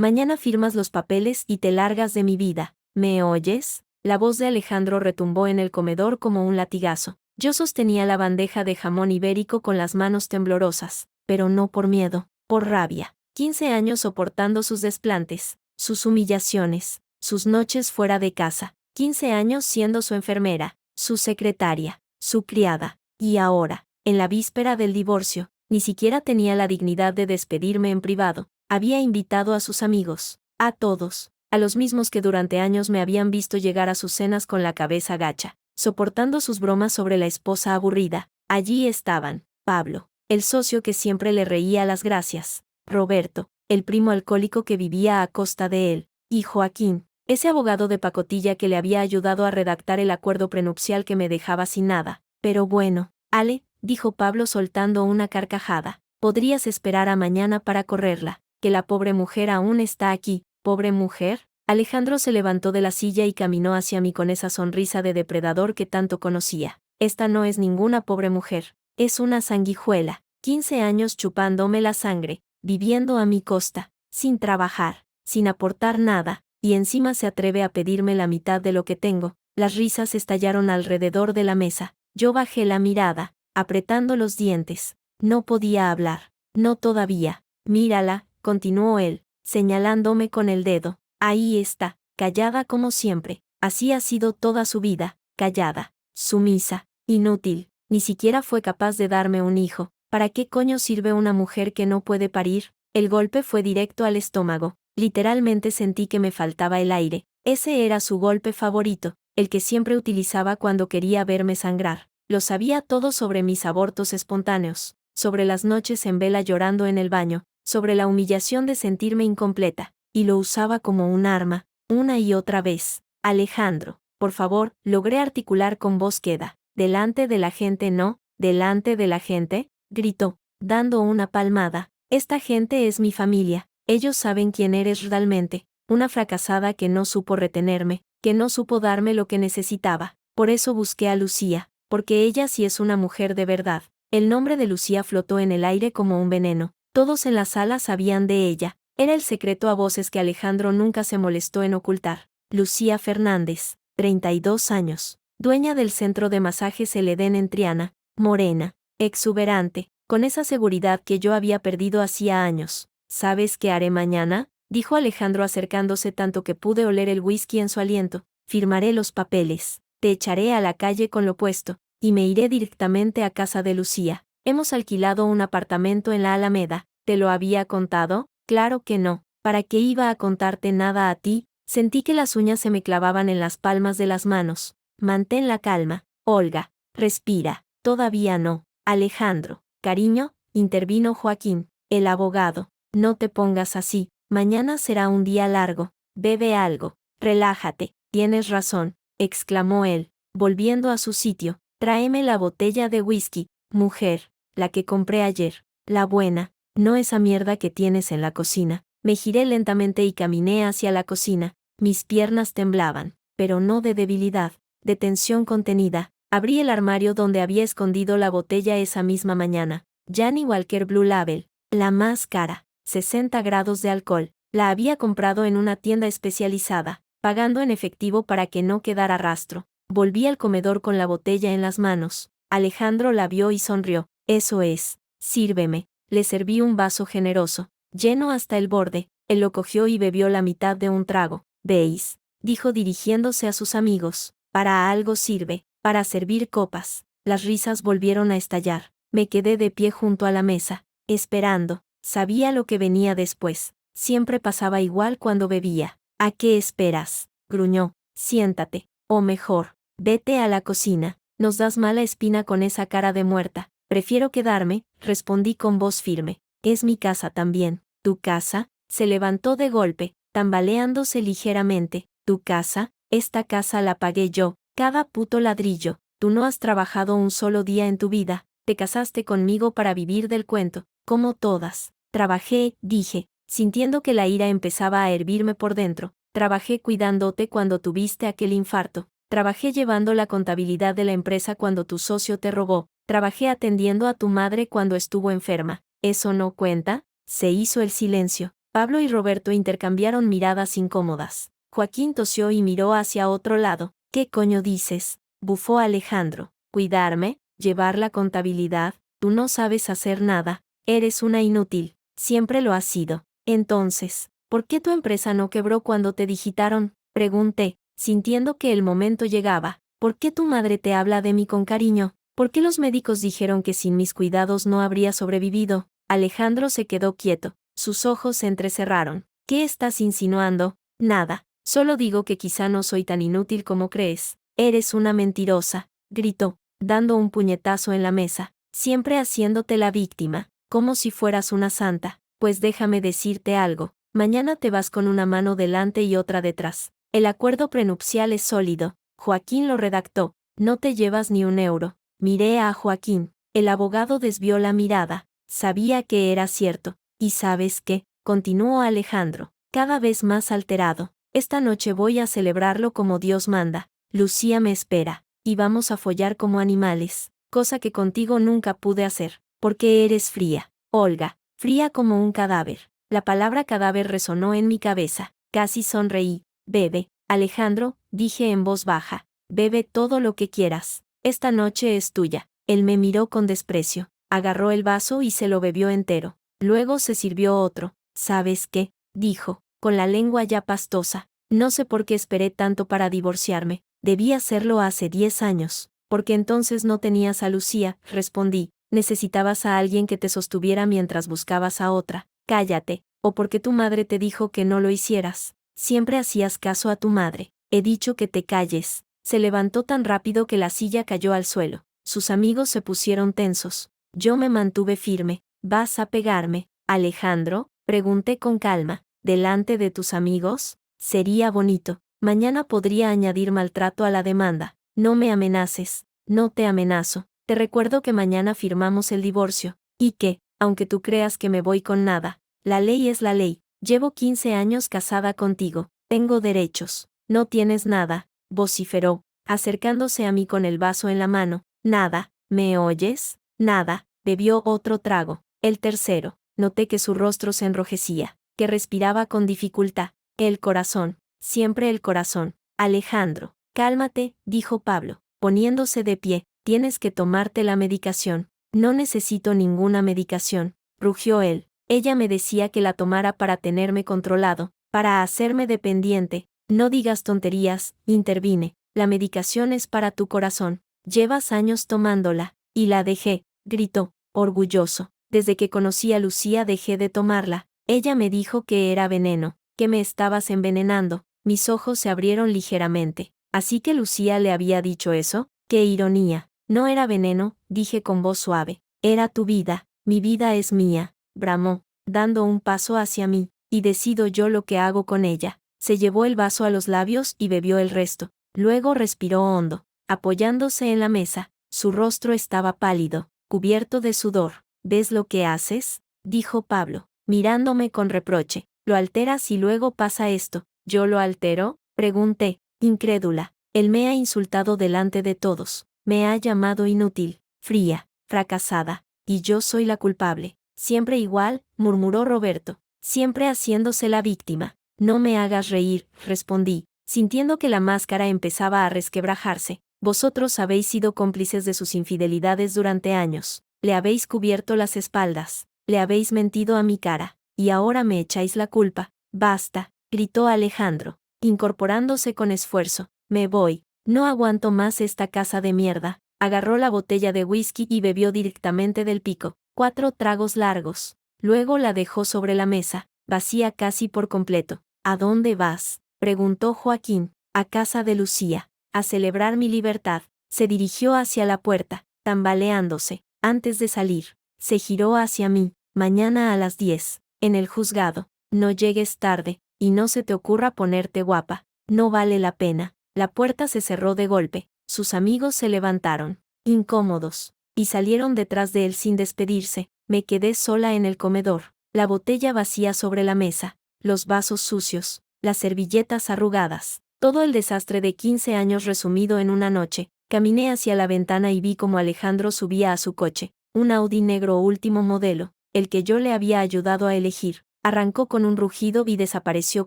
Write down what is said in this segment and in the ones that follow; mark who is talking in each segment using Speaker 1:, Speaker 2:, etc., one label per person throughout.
Speaker 1: Mañana firmas los papeles y te largas de mi vida. ¿Me oyes? La voz de Alejandro retumbó en el comedor como un latigazo. Yo sostenía la bandeja de jamón ibérico con las manos temblorosas, pero no por miedo, por rabia. 15 años soportando sus desplantes, sus humillaciones, sus noches fuera de casa. 15 años siendo su enfermera, su secretaria, su criada. Y ahora, en la víspera del divorcio, ni siquiera tenía la dignidad de despedirme en privado. Había invitado a sus amigos, a todos, a los mismos que durante años me habían visto llegar a sus cenas con la cabeza gacha, soportando sus bromas sobre la esposa aburrida. Allí estaban, Pablo, el socio que siempre le reía las gracias, Roberto, el primo alcohólico que vivía a costa de él, y Joaquín, ese abogado de pacotilla que le había ayudado a redactar el acuerdo prenupcial que me dejaba sin nada. Pero bueno, Ale, dijo Pablo soltando una carcajada, podrías esperar a mañana para correrla, que la pobre mujer aún está aquí. ¿Pobre mujer? Alejandro se levantó de la silla y caminó hacia mí con esa sonrisa de depredador que tanto conocía. Esta no es ninguna pobre mujer, es una sanguijuela, 15 años chupándome la sangre, viviendo a mi costa, sin trabajar, sin aportar nada, y encima se atreve a pedirme la mitad de lo que tengo. Las risas estallaron alrededor de la mesa. Yo bajé la mirada, apretando los dientes. No podía hablar. No todavía. Mírala, continuó él, señalándome con el dedo. Ahí está, callada como siempre. Así ha sido toda su vida, callada, sumisa, inútil. Ni siquiera fue capaz de darme un hijo. ¿Para qué coño sirve una mujer que no puede parir? El golpe fue directo al estómago. Literalmente sentí que me faltaba el aire. Ese era su golpe favorito, el que siempre utilizaba cuando quería verme sangrar. Lo sabía todo sobre mis abortos espontáneos, sobre las noches en vela llorando en el baño, sobre la humillación de sentirme incompleta, y lo usaba como un arma, una y otra vez. Alejandro, por favor, logré articular con voz queda. Delante de la gente no, delante de la gente, gritó, dando una palmada. Esta gente es mi familia, ellos saben quién eres realmente, una fracasada que no supo retenerme, que no supo darme lo que necesitaba. Por eso busqué a Lucía, porque ella sí es una mujer de verdad. El nombre de Lucía flotó en el aire como un veneno. Todos en la sala sabían de ella. Era el secreto a voces que Alejandro nunca se molestó en ocultar. Lucía Fernández, 32 años, dueña del centro de masajes El Edén en Triana, morena, exuberante, con esa seguridad que yo había perdido hacía años. ¿Sabes qué haré mañana?, dijo Alejandro acercándose tanto que pude oler el whisky en su aliento. Firmaré los papeles, te echaré a la calle con lo puesto, y me iré directamente a casa de Lucía. Hemos alquilado un apartamento en la Alameda. ¿Te lo había contado? Claro que no. ¿Para qué iba a contarte nada a ti? Sentí que las uñas se me clavaban en las palmas de las manos. Mantén la calma, Olga. Respira. Todavía no. Alejandro. Cariño, intervino Joaquín, el abogado. No te pongas así. Mañana será un día largo. Bebe algo. Relájate. Tienes razón, exclamó él, volviendo a su sitio. Tráeme la botella de whisky, mujer, la que compré ayer. La buena, no esa mierda que tienes en la cocina. Me giré lentamente y caminé hacia la cocina. Mis piernas temblaban, pero no de debilidad, de tensión contenida. Abrí el armario donde había escondido la botella esa misma mañana. Johnnie Walker Blue Label, la más cara, 60 grados de alcohol. La había comprado en una tienda especializada, pagando en efectivo para que no quedara rastro. Volví al comedor con la botella en las manos. Alejandro la vio y sonrió. Eso es. Sírveme. Le serví un vaso generoso, lleno hasta el borde. Él lo cogió y bebió la mitad de un trago. ¿Veis?, dijo dirigiéndose a sus amigos. Para algo sirve, para servir copas. Las risas volvieron a estallar. Me quedé de pie junto a la mesa, esperando. Sabía lo que venía después. Siempre pasaba igual cuando bebía. ¿A qué esperas?, gruñó. Siéntate, o mejor, vete a la cocina. Nos das mala espina con esa cara de muerta. Prefiero quedarme, respondí con voz firme. Es mi casa también. ¿Tu casa? Se levantó de golpe, tambaleándose ligeramente. ¿Tu casa? Esta casa la pagué yo, cada puto ladrillo. Tú no has trabajado un solo día en tu vida. Te casaste conmigo para vivir del cuento, como todas. Trabajé, dije, sintiendo que la ira empezaba a hervirme por dentro. Trabajé cuidándote cuando tuviste aquel infarto. Trabajé llevando la contabilidad de la empresa cuando tu socio te robó. Trabajé atendiendo a tu madre cuando estuvo enferma. ¿Eso no cuenta? Se hizo el silencio. Pablo y Roberto intercambiaron miradas incómodas. Joaquín tosió y miró hacia otro lado. ¿Qué coño dices? Bufó Alejandro. ¿Cuidarme? ¿Llevar la contabilidad? Tú no sabes hacer nada. Eres una inútil. Siempre lo has sido. Entonces, ¿por qué tu empresa no quebró cuando te digitaron? Pregunté, sintiendo que el momento llegaba. ¿Por qué tu madre te habla de mí con cariño? ¿Por qué los médicos dijeron que sin mis cuidados no habría sobrevivido? Alejandro se quedó quieto. Sus ojos se entrecerraron. ¿Qué estás insinuando? Nada. Solo digo que quizá no soy tan inútil como crees. Eres una mentirosa, gritó, dando un puñetazo en la mesa, siempre haciéndote la víctima, como si fueras una santa. Pues déjame decirte algo, mañana te vas con una mano delante y otra detrás. El acuerdo prenupcial es sólido. Joaquín lo redactó. No te llevas ni un euro. Miré a Joaquín. El abogado desvió la mirada. Sabía que era cierto. ¿Y sabes qué? Continuó Alejandro, cada vez más alterado. Esta noche voy a celebrarlo como Dios manda. Lucía me espera, y vamos a follar como animales, cosa que contigo nunca pude hacer, porque eres fría, Olga, fría como un cadáver. La palabra cadáver resonó en mi cabeza. Casi sonreí. Bebe, Alejandro, dije en voz baja. Bebe todo lo que quieras. Esta noche es tuya. Él me miró con desprecio. Agarró el vaso y se lo bebió entero. Luego se sirvió otro. ¿Sabes qué? Dijo, con la lengua ya pastosa. No sé por qué esperé tanto para divorciarme. Debí hacerlo hace 10 años. Porque entonces no tenías a Lucía, respondí. Necesitabas a alguien que te sostuviera mientras buscabas a otra. Cállate. O porque tu madre te dijo que no lo hicieras. Siempre hacías caso a tu madre. He dicho que te calles. Se levantó tan rápido que la silla cayó al suelo. Sus amigos se pusieron tensos. Yo me mantuve firme. ¿Vas a pegarme, Alejandro? Pregunté con calma. ¿Delante de tus amigos? Sería bonito. Mañana podría añadir maltrato a la demanda. No me amenaces. No te amenazo. Te recuerdo que mañana firmamos el divorcio. Y que, aunque tú creas que me voy con nada, la ley es la ley. Llevo 15 años casada contigo. Tengo derechos. No tienes nada, vociferó, acercándose a mí con el vaso en la mano. Nada, ¿me oyes? Nada. Bebió otro trago. El tercero. Noté que su rostro se enrojecía, que respiraba con dificultad. El corazón. Siempre el corazón. Alejandro. Cálmate, dijo Pablo, poniéndose de pie. Tienes que tomarte la medicación. No necesito ninguna medicación, rugió él. Ella me decía que la tomara para tenerme controlado, para hacerme dependiente. No digas tonterías, intervine. La medicación es para tu corazón. Llevas años tomándola. Y la dejé, gritó, orgulloso. Desde que conocí a Lucía dejé de tomarla. Ella me dijo que era veneno, que me estabas envenenando. Mis ojos se abrieron ligeramente. ¿Así que Lucía le había dicho eso? ¡Qué ironía! No era veneno, dije con voz suave. Era tu vida, mi vida es mía, bramó, dando un paso hacia mí, y decido yo lo que hago con ella. Se llevó el vaso a los labios y bebió el resto. Luego respiró hondo, apoyándose en la mesa. Su rostro estaba pálido, cubierto de sudor. ¿Ves lo que haces? Dijo Pablo, mirándome con reproche. Lo alteras y luego pasa esto. ¿Yo lo altero? Pregunté, incrédula. Él me ha insultado delante de todos. Me ha llamado inútil, fría, fracasada. Y yo soy la culpable. Siempre igual, murmuró Roberto. Siempre haciéndose la víctima. No me hagas reír, respondí, sintiendo que la máscara empezaba a resquebrajarse. Vosotros habéis sido cómplices de sus infidelidades durante años. Le habéis cubierto las espaldas. Le habéis mentido a mi cara. Y ahora me echáis la culpa. Basta, gritó Alejandro, incorporándose con esfuerzo. Me voy. No aguanto más esta casa de mierda. Agarró la botella de whisky y bebió directamente del pico. 4 tragos largos. Luego la dejó sobre la mesa, vacía casi por completo. ¿A dónde vas?, preguntó Joaquín. A casa de Lucía. A celebrar mi libertad. Se dirigió hacia la puerta, tambaleándose. Antes de salir, se giró hacia mí. Mañana a las 10, en el juzgado. No llegues tarde, y no se te ocurra ponerte guapa. No vale la pena. La puerta se cerró de golpe. Sus amigos se levantaron, incómodos, y salieron detrás de él sin despedirse. Me quedé sola en el comedor, la botella vacía sobre la mesa, los vasos sucios, las servilletas arrugadas, todo el desastre de 15 años resumido en una noche. Caminé hacia la ventana y vi cómo Alejandro subía a su coche, un Audi negro último modelo, el que yo le había ayudado a elegir. arrancó con un rugido y desapareció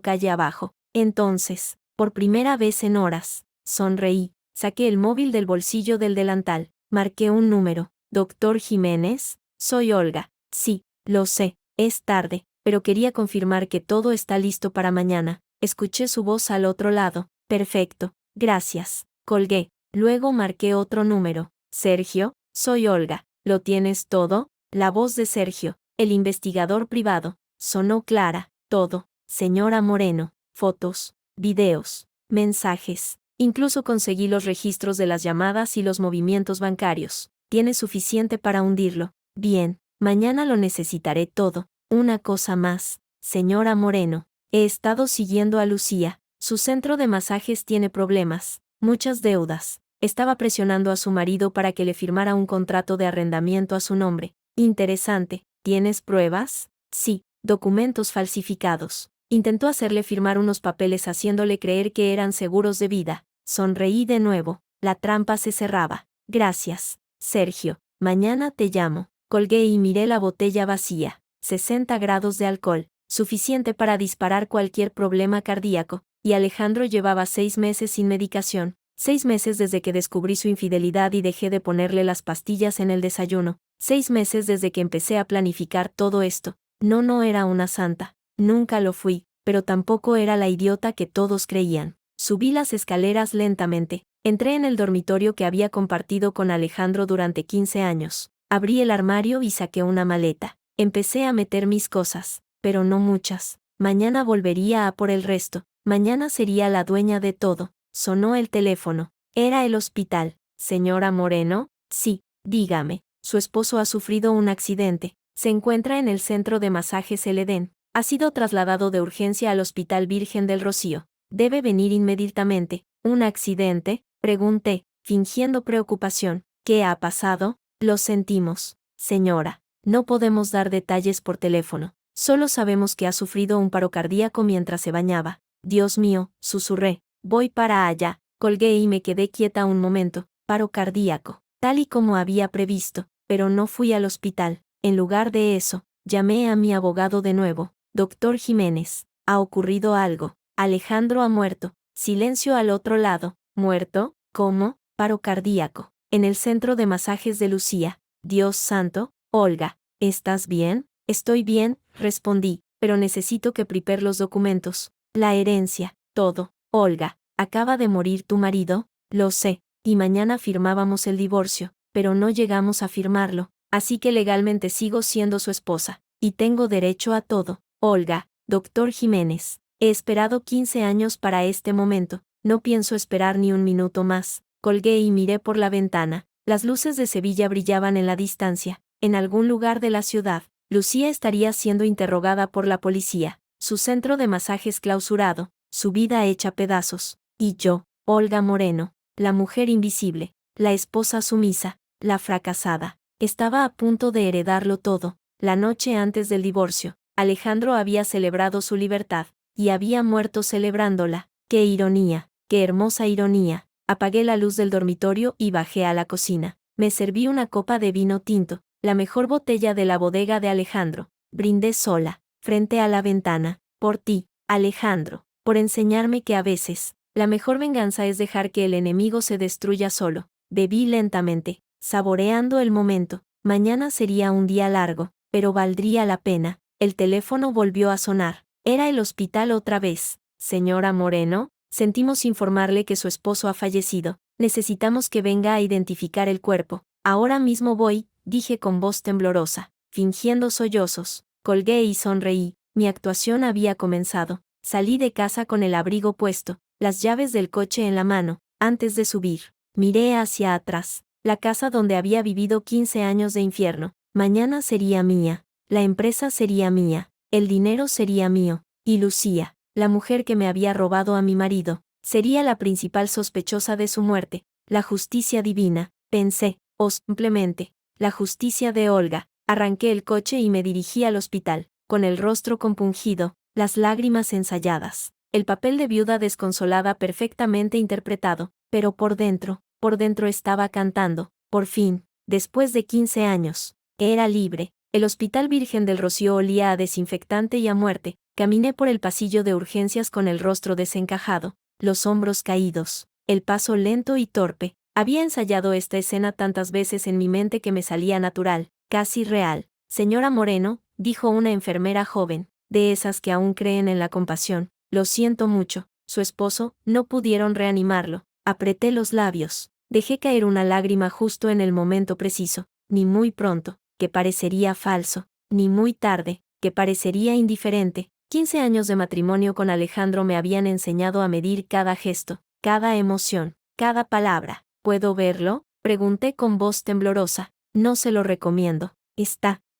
Speaker 1: calle abajo. Entonces, por primera vez en horas, sonreí, saqué el móvil del bolsillo del delantal, marqué un número. Doctor Jiménez, soy Olga. Sí, lo sé, es tarde, pero quería confirmar que todo está listo para mañana. Escuché su voz al otro lado. Perfecto, gracias. Colgué. Luego marqué otro número. Sergio, soy Olga. ¿Lo tienes todo? La voz de Sergio, el investigador privado, sonó clara. Todo, señora Moreno. Fotos, videos, mensajes. Incluso conseguí los registros de las llamadas y los movimientos bancarios. Tiene suficiente para hundirlo. Bien, mañana lo necesitaré todo. Una cosa más, señora Moreno. He estado siguiendo a Lucía. Su centro de masajes tiene problemas, muchas deudas. Estaba presionando a su marido para que le firmara un contrato de arrendamiento a su nombre. Interesante. ¿Tienes pruebas? Sí, documentos falsificados. Intentó hacerle firmar unos papeles haciéndole creer que eran seguros de vida. Sonreí de nuevo. La trampa se cerraba. Gracias, Sergio. Mañana te llamo. Colgué y miré la botella vacía. 60 grados de alcohol, suficiente para disparar cualquier problema cardíaco, y Alejandro llevaba 6 meses sin medicación. 6 meses desde que descubrí su infidelidad y dejé de ponerle las pastillas en el desayuno. 6 meses desde que empecé a planificar todo esto. No era una santa. Nunca lo fui, pero tampoco era la idiota que todos creían. Subí las escaleras lentamente. Entré en el dormitorio que había compartido con Alejandro durante 15 años. Abrí el armario y saqué una maleta. Empecé a meter mis cosas, pero no muchas. Mañana volvería a por el resto. Mañana sería la dueña de todo. Sonó el teléfono. Era el hospital. ¿Señora Moreno? Sí, dígame. Su esposo ha sufrido un accidente. Se encuentra en el centro de masajes El Edén. Ha sido trasladado de urgencia al Hospital Virgen del Rocío. Debe venir inmediatamente. ¿Un accidente? Pregunté, fingiendo preocupación. ¿Qué ha pasado? Lo sentimos, señora. No podemos dar detalles por teléfono. Solo sabemos que ha sufrido un paro cardíaco mientras se bañaba. Dios mío, susurré. Voy para allá. Colgué y me quedé quieta un momento. Paro cardíaco. Tal y como había previsto. Pero no fui al hospital. En lugar de eso, llamé a mi abogado de nuevo. Doctor Jiménez, ¿ha ocurrido algo? Alejandro ha muerto. Silencio al otro lado. ¿Muerto? ¿Cómo? Paro cardíaco. En el centro de masajes de Lucía. Dios santo. Olga, ¿estás bien? Estoy bien, respondí, pero necesito que prepare los documentos. La herencia, todo. Olga, ¿acaba de morir tu marido? Lo sé, y mañana firmábamos el divorcio, pero no llegamos a firmarlo, así que legalmente sigo siendo su esposa, y tengo derecho a todo. Olga, doctor Jiménez, he esperado 15 años para este momento, no pienso esperar ni un minuto más. Colgué y miré por la ventana. Las luces de Sevilla brillaban en la distancia. En algún lugar de la ciudad, Lucía estaría siendo interrogada por la policía, su centro de masajes clausurado, su vida hecha pedazos. Y yo, Olga Moreno, la mujer invisible, la esposa sumisa, la fracasada, estaba a punto de heredarlo todo. La noche antes del divorcio, Alejandro había celebrado su libertad, y había muerto celebrándola. ¡Qué ironía! ¡Qué hermosa ironía! Apagué la luz del dormitorio y bajé a la cocina. Me serví una copa de vino tinto, la mejor botella de la bodega de Alejandro. Brindé sola, frente a la ventana, por ti, Alejandro, por enseñarme que a veces, la mejor venganza es dejar que el enemigo se destruya solo. Bebí lentamente, saboreando el momento. Mañana sería un día largo, pero valdría la pena. El teléfono volvió a sonar. Era el hospital otra vez. Señora Moreno, sentimos informarle que su esposo ha fallecido. Necesitamos que venga a identificar el cuerpo. Ahora mismo voy, dije con voz temblorosa, fingiendo sollozos. Colgué y sonreí. Mi actuación había comenzado. Salí de casa con el abrigo puesto, las llaves del coche en la mano. Antes de subir, miré hacia atrás. La casa donde había vivido 15 años de infierno. Mañana sería mía. La empresa sería mía. El dinero sería mío. Y Lucía, la mujer que me había robado a mi marido, sería la principal sospechosa de su muerte. La justicia divina, pensé, o simplemente, la justicia de Olga. Arranqué el coche y me dirigí al hospital, con el rostro compungido, las lágrimas ensayadas, el papel de viuda desconsolada perfectamente interpretado, pero por dentro estaba cantando. Por fin, después de 15 años, era libre. El Hospital Virgen del Rocío olía a desinfectante y a muerte. Caminé por el pasillo de urgencias con el rostro desencajado, los hombros caídos, el paso lento y torpe. Había ensayado esta escena tantas veces en mi mente que me salía natural, casi real. Señora Moreno, dijo una enfermera joven, de esas que aún creen en la compasión, lo siento mucho. Su esposo, no pudieron reanimarlo. Apreté los labios. Dejé caer una lágrima justo en el momento preciso, ni muy pronto, que parecería falso, ni muy tarde, que parecería indiferente. 15 años de matrimonio con Alejandro me habían enseñado a medir cada gesto, cada emoción, cada palabra. ¿Puedo verlo?, pregunté con voz temblorosa. No se lo recomiendo.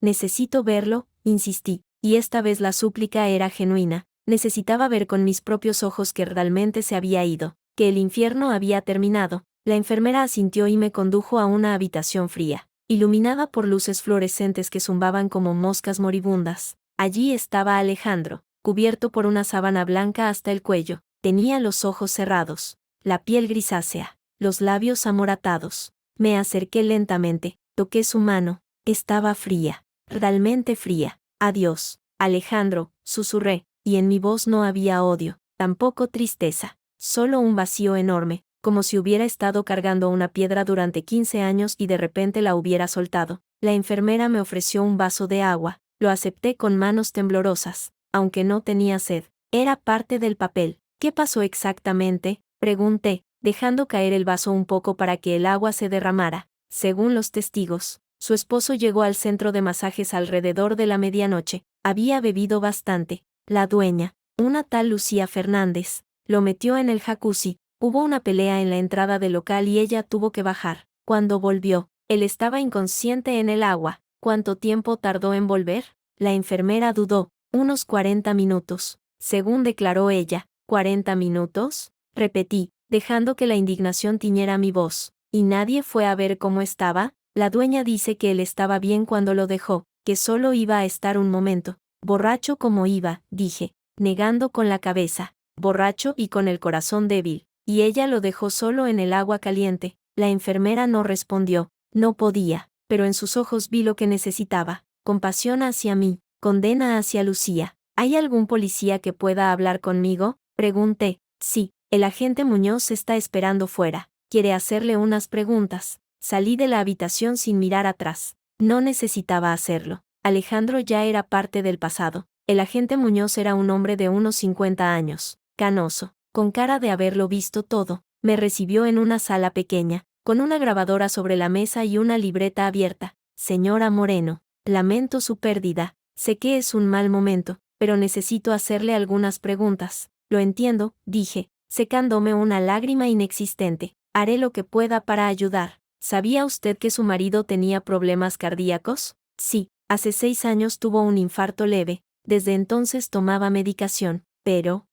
Speaker 1: Necesito verlo, insistí, y esta vez la súplica era genuina. Necesitaba ver con mis propios ojos que realmente se había ido, que el infierno había terminado. La enfermera asintió y me condujo a una habitación fría, iluminada por luces fluorescentes que zumbaban como moscas moribundas. Allí estaba Alejandro, cubierto por una sábana blanca hasta el cuello. Tenía los ojos cerrados, la piel grisácea, los labios amoratados. Me acerqué lentamente, toqué su mano. Estaba fría, realmente fría. Adiós, Alejandro, susurré, y en mi voz no había odio, tampoco tristeza, solo un vacío enorme, como si hubiera estado cargando una piedra durante 15 años y de repente la hubiera soltado. La enfermera me ofreció un vaso de agua, lo acepté con manos temblorosas, aunque no tenía sed. Era parte del papel. ¿Qué pasó exactamente?, pregunté, dejando caer el vaso un poco para que el agua se derramara. Según los testigos, su esposo llegó al centro de masajes alrededor de la medianoche. Había bebido bastante. La dueña, una tal Lucía Fernández, lo metió en el jacuzzi. Hubo una pelea en la entrada del local y ella tuvo que bajar. Cuando volvió, él estaba inconsciente en el agua. ¿Cuánto tiempo tardó en volver? La enfermera dudó. Unos 40 minutos, según declaró ella. ¿40 minutos? Repetí, dejando que la indignación tiñera mi voz. ¿Y nadie fue a ver cómo estaba? La dueña dice que él estaba bien cuando lo dejó, que solo iba a estar un momento. Borracho como iba, dije, negando con la cabeza. Borracho y con el corazón débil. Y ella lo dejó solo en el agua caliente. La enfermera no respondió. No podía, pero en sus ojos vi lo que necesitaba. Compasión hacia mí, condena hacia Lucía. ¿Hay algún policía que pueda hablar conmigo?, pregunté. Sí, el agente Muñoz está esperando fuera. Quiere hacerle unas preguntas. Salí de la habitación sin mirar atrás. No necesitaba hacerlo. Alejandro ya era parte del pasado. El agente Muñoz era un hombre de unos 50 años, canoso, con cara de haberlo visto todo. Me recibió en una sala pequeña, con una grabadora sobre la mesa y una libreta abierta. Señora Moreno, lamento su pérdida. Sé que es un mal momento, pero necesito hacerle algunas preguntas. Lo entiendo, dije, secándome una lágrima inexistente. Haré lo que pueda para ayudar. ¿Sabía usted que su marido tenía problemas cardíacos? Sí, hace 6 años tuvo un infarto leve. Desde entonces tomaba medicación, pero,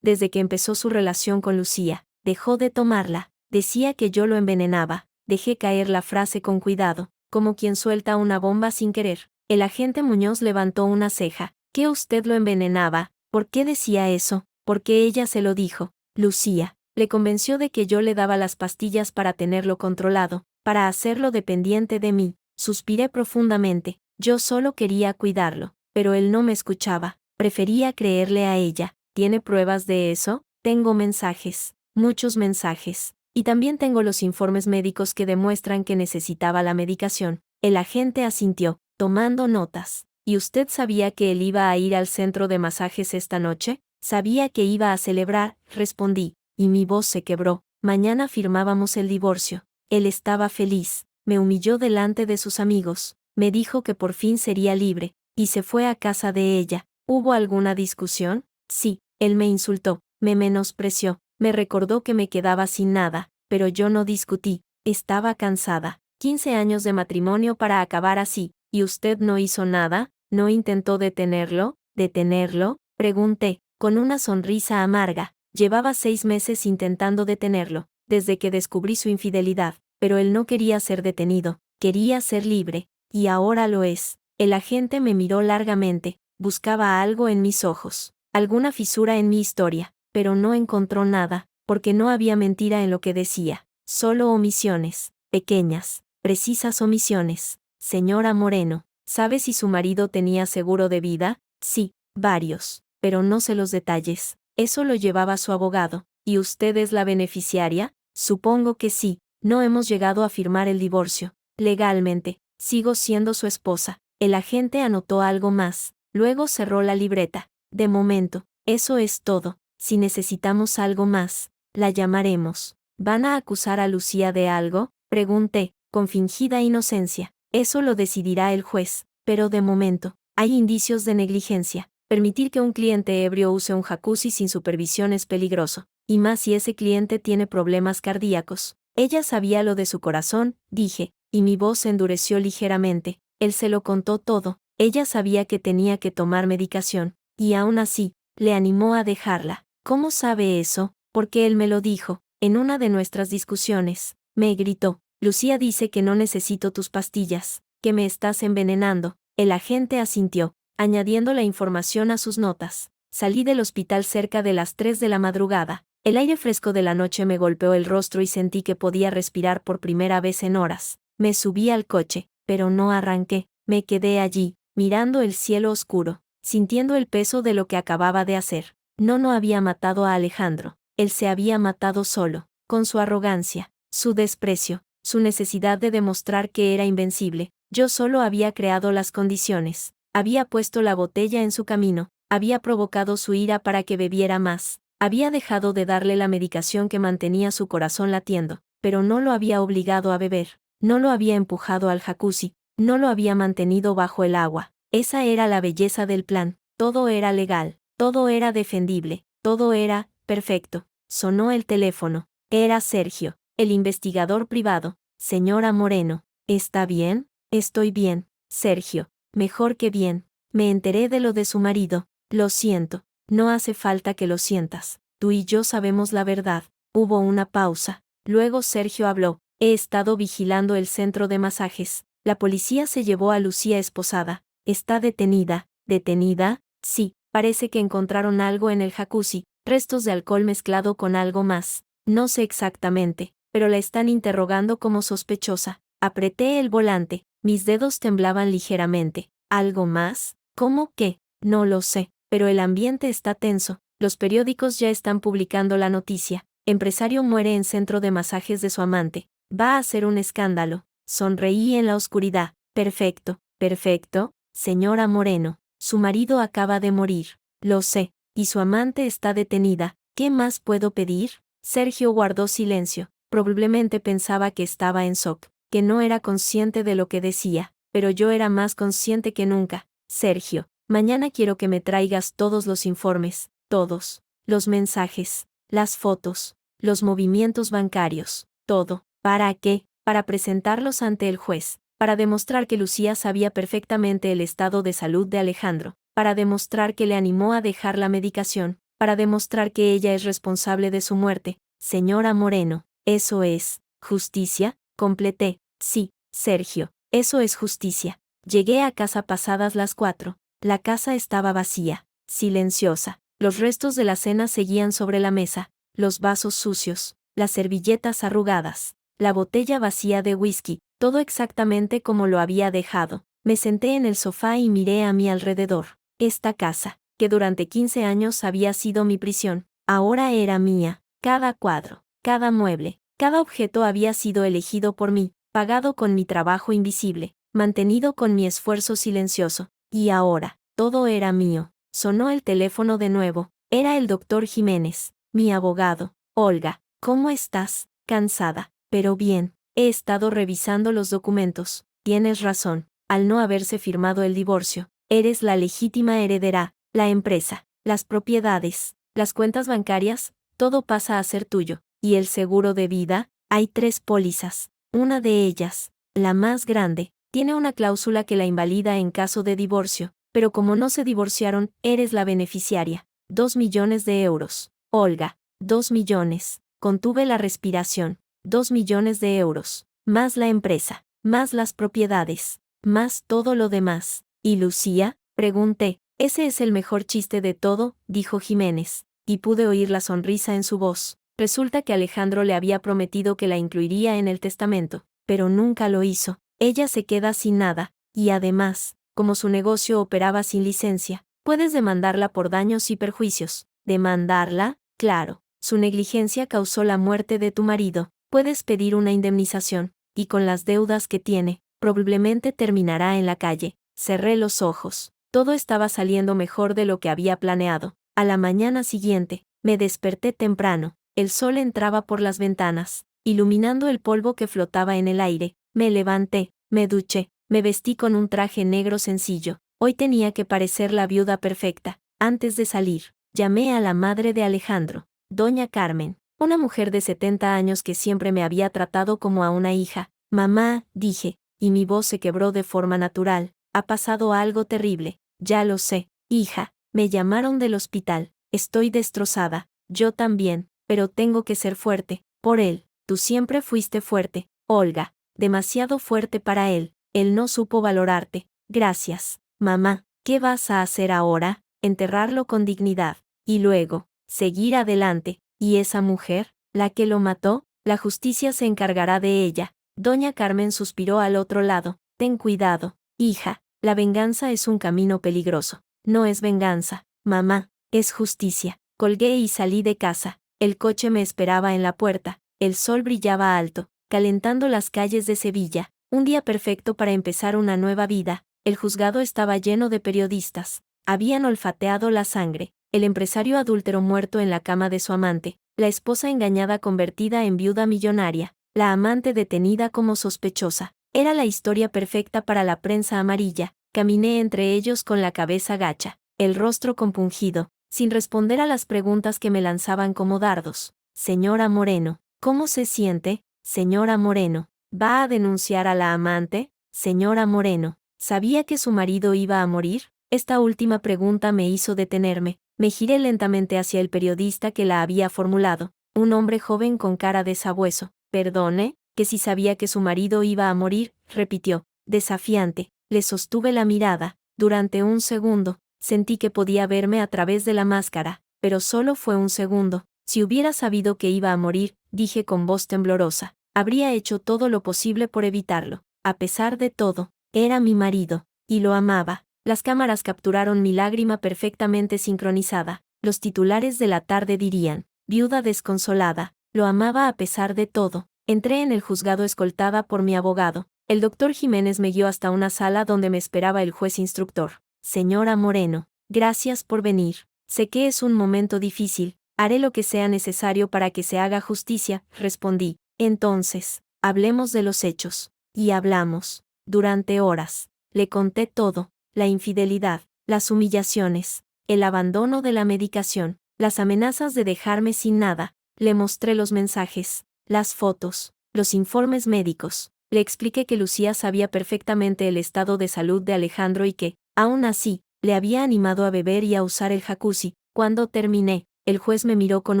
Speaker 1: desde que empezó su relación con Lucía, dejó de tomarla. Decía que yo lo envenenaba. Dejé caer la frase con cuidado, como quien suelta una bomba sin querer. El agente Muñoz levantó una ceja. ¿Que usted lo envenenaba? ¿Por qué decía eso? Porque ella se lo dijo. Lucía le convenció de que yo le daba las pastillas para tenerlo controlado, para hacerlo dependiente de mí. Suspiré profundamente. Yo solo quería cuidarlo, pero él no me escuchaba. Prefería creerle a ella. ¿Tiene pruebas de eso? Tengo mensajes, muchos mensajes. Y también tengo los informes médicos que demuestran que necesitaba la medicación. El agente asintió, tomando notas. ¿Y usted sabía que él iba a ir al centro de masajes esta noche? Sabía que iba a celebrar, respondí, y mi voz se quebró. Mañana firmábamos el divorcio. Él estaba feliz. Me humilló delante de sus amigos. Me dijo que por fin sería libre, y se fue a casa de ella. ¿Hubo alguna discusión? Sí, él me insultó, me menospreció, me recordó que me quedaba sin nada, pero yo no discutí. Estaba cansada. 15 años de matrimonio para acabar así. ¿Y usted no hizo nada? ¿No intentó detenerlo? ¿Detenerlo?, pregunté, con una sonrisa amarga. Llevaba 6 meses intentando detenerlo, desde que descubrí su infidelidad, pero él no quería ser detenido, quería ser libre, y ahora lo es. El agente me miró largamente, buscaba algo en mis ojos, alguna fisura en mi historia, pero no encontró nada, porque no había mentira en lo que decía, solo omisiones, pequeñas, precisas omisiones. Señora Moreno, ¿Sabe si su marido tenía seguro de vida? Sí, varios, pero no sé los detalles. Eso lo llevaba su abogado. ¿Y usted es la beneficiaria? Supongo que sí. No hemos llegado a firmar el divorcio. Legalmente, sigo siendo su esposa. El agente anotó algo más. Luego cerró la libreta. De momento, eso es todo. Si necesitamos algo más, la llamaremos. ¿Van a acusar a Lucía de algo? Pregunté, con fingida inocencia. Eso lo decidirá el juez, pero de momento, hay indicios de negligencia. Permitir que un cliente ebrio use un jacuzzi sin supervisión es peligroso, y más si ese cliente tiene problemas cardíacos. Ella sabía lo de su corazón, dije, y mi voz se endureció ligeramente. Él se lo contó todo. Ella sabía que tenía que tomar medicación, y aún así, le animó a dejarla. ¿Cómo sabe eso? Porque él me lo dijo. En una de nuestras discusiones, me gritó, Lucía dice que no necesito tus pastillas, que me estás envenenando. El agente asintió, añadiendo la información a sus notas. Salí del hospital cerca de las 3 de la madrugada. El aire fresco de la noche me golpeó el rostro y sentí que podía respirar por primera vez en horas. Me subí al coche, pero no arranqué. Me quedé allí, mirando el cielo oscuro, sintiendo el peso de lo que acababa de hacer. No había matado a Alejandro. Él se había matado solo, con su arrogancia, su desprecio, su necesidad de demostrar que era invencible. Yo solo había creado las condiciones. Había puesto la botella en su camino, había provocado su ira para que bebiera más, había dejado de darle la medicación que mantenía su corazón latiendo, pero no lo había obligado a beber, no lo había empujado al jacuzzi, no lo había mantenido bajo el agua. Esa era la belleza del plan, todo era legal, todo era defendible, todo era perfecto. Sonó el teléfono. Era Sergio, el investigador privado. Señora Moreno, ¿está bien? Estoy bien, Sergio, mejor que bien. Me enteré de lo de su marido. Lo siento, no hace falta que lo sientas. Tú y yo sabemos la verdad. Hubo una pausa. Luego Sergio habló. He estado vigilando el centro de masajes. La policía se llevó a Lucía esposada. ¿Está detenida? ¿Detenida? Sí, parece que encontraron algo en el jacuzzi. Restos de alcohol mezclado con algo más. No sé exactamente, pero la están interrogando como sospechosa. Apreté el volante, mis dedos temblaban ligeramente. ¿Algo más? ¿Cómo qué? No lo sé, pero el ambiente está tenso. Los periódicos ya están publicando la noticia. Empresario muere en centro de masajes de su amante. Va a ser un escándalo. Sonreí en la oscuridad. Perfecto, perfecto, señora Moreno. Su marido acaba de morir. Lo sé. Y su amante está detenida. ¿Qué más puedo pedir? Sergio guardó silencio. Probablemente pensaba que estaba en shock, que no era consciente de lo que decía, pero yo era más consciente que nunca. Sergio, mañana quiero que me traigas todos los informes, todos, los mensajes, las fotos, los movimientos bancarios, todo. ¿Para qué? Para presentarlos ante el juez, para demostrar que Lucía sabía perfectamente el estado de salud de Alejandro, para demostrar que le animó a dejar la medicación, para demostrar que ella es responsable de su muerte. Señora Moreno, ¿eso es justicia? Completé. Sí, Sergio, eso es justicia. Llegué a casa pasadas las 4. La casa estaba vacía, silenciosa. Los restos de la cena seguían sobre la mesa, los vasos sucios, las servilletas arrugadas, la botella vacía de whisky, todo exactamente como lo había dejado. Me senté en el sofá y miré a mi alrededor. Esta casa, que durante 15 años había sido mi prisión, ahora era mía. Cada cuadro, cada mueble, cada objeto había sido elegido por mí, pagado con mi trabajo invisible, mantenido con mi esfuerzo silencioso. Y ahora, todo era mío. Sonó el teléfono de nuevo. Era el doctor Jiménez, mi abogado. Olga, ¿cómo estás? Cansada, pero bien. He estado revisando los documentos. Tienes razón. Al no haberse firmado el divorcio, eres la legítima heredera, la empresa, las propiedades, las cuentas bancarias, todo pasa a ser tuyo. ¿Y el seguro de vida? Hay 3 pólizas. Una de ellas, la más grande, tiene una cláusula que la invalida en caso de divorcio, pero como no se divorciaron, eres la beneficiaria. 2 millones de euros. Olga, 2 millones. Contuve la respiración. 2 millones de euros. Más la empresa, más las propiedades, más todo lo demás. ¿Y Lucía? Pregunté. Ese es el mejor chiste de todo, dijo Jiménez, y pude oír la sonrisa en su voz. Resulta que Alejandro le había prometido que la incluiría en el testamento, pero nunca lo hizo. Ella se queda sin nada, y además, como su negocio operaba sin licencia, puedes demandarla por daños y perjuicios. ¿Demandarla? Claro. Su negligencia causó la muerte de tu marido. Puedes pedir una indemnización, y con las deudas que tiene, probablemente terminará en la calle. Cerré los ojos. Todo estaba saliendo mejor de lo que había planeado. A la mañana siguiente, me desperté temprano. El sol entraba por las ventanas, iluminando el polvo que flotaba en el aire. Me levanté, me duché, me vestí con un traje negro sencillo. Hoy tenía que parecer la viuda perfecta. Antes de salir, llamé a la madre de Alejandro, doña Carmen, una mujer de 70 años que siempre me había tratado como a una hija. Mamá, dije, y mi voz se quebró de forma natural. Ha pasado algo terrible. Ya lo sé, hija. Me llamaron del hospital. Estoy destrozada. Yo también, pero tengo que ser fuerte. Por él. Tú siempre fuiste fuerte, Olga. Demasiado fuerte para él. Él no supo valorarte. Gracias, mamá. ¿Qué vas a hacer ahora? Enterrarlo con dignidad. Y luego, seguir adelante. ¿Y esa mujer, la que lo mató? La justicia se encargará de ella. Doña Carmen suspiró al otro lado. Ten cuidado, hija. La venganza es un camino peligroso. No es venganza, mamá, es justicia. Colgué y salí de casa. El coche me esperaba en la puerta. El sol brillaba alto, calentando las calles de Sevilla. Un día perfecto para empezar una nueva vida. El juzgado estaba lleno de periodistas. Habían olfateado la sangre. El empresario adúltero muerto en la cama de su amante. La esposa engañada convertida en viuda millonaria. La amante detenida como sospechosa. Era la historia perfecta para la prensa amarilla. Caminé entre ellos con la cabeza gacha, el rostro compungido, sin responder a las preguntas que me lanzaban como dardos. Señora Moreno, ¿cómo se siente? Señora Moreno, ¿va a denunciar a la amante? Señora Moreno, ¿sabía que su marido iba a morir? Esta última pregunta me hizo detenerme. Me giré lentamente hacia el periodista que la había formulado, un hombre joven con cara de sabueso. Perdone, que si sabía que su marido iba a morir, repitió, desafiante. Le sostuve la mirada. Durante un segundo, sentí que podía verme a través de la máscara, pero solo fue un segundo. Si hubiera sabido que iba a morir, dije con voz temblorosa, habría hecho todo lo posible por evitarlo. A pesar de todo, era mi marido, y lo amaba. Las cámaras capturaron mi lágrima perfectamente sincronizada. Los titulares de la tarde dirían, viuda desconsolada, lo amaba a pesar de todo. Entré en el juzgado escoltada por mi abogado. El doctor Jiménez me guió hasta una sala donde me esperaba el juez instructor. Señora Moreno, gracias por venir. Sé que es un momento difícil. Haré lo que sea necesario para que se haga justicia, respondí. Entonces, hablemos de los hechos. Y hablamos. Durante horas. Le conté todo. La infidelidad, las humillaciones, el abandono de la medicación, las amenazas de dejarme sin nada. Le mostré los mensajes, las fotos, los informes médicos. Le expliqué que Lucía sabía perfectamente el estado de salud de Alejandro y que, aún así, le había animado a beber y a usar el jacuzzi. Cuando terminé, el juez me miró con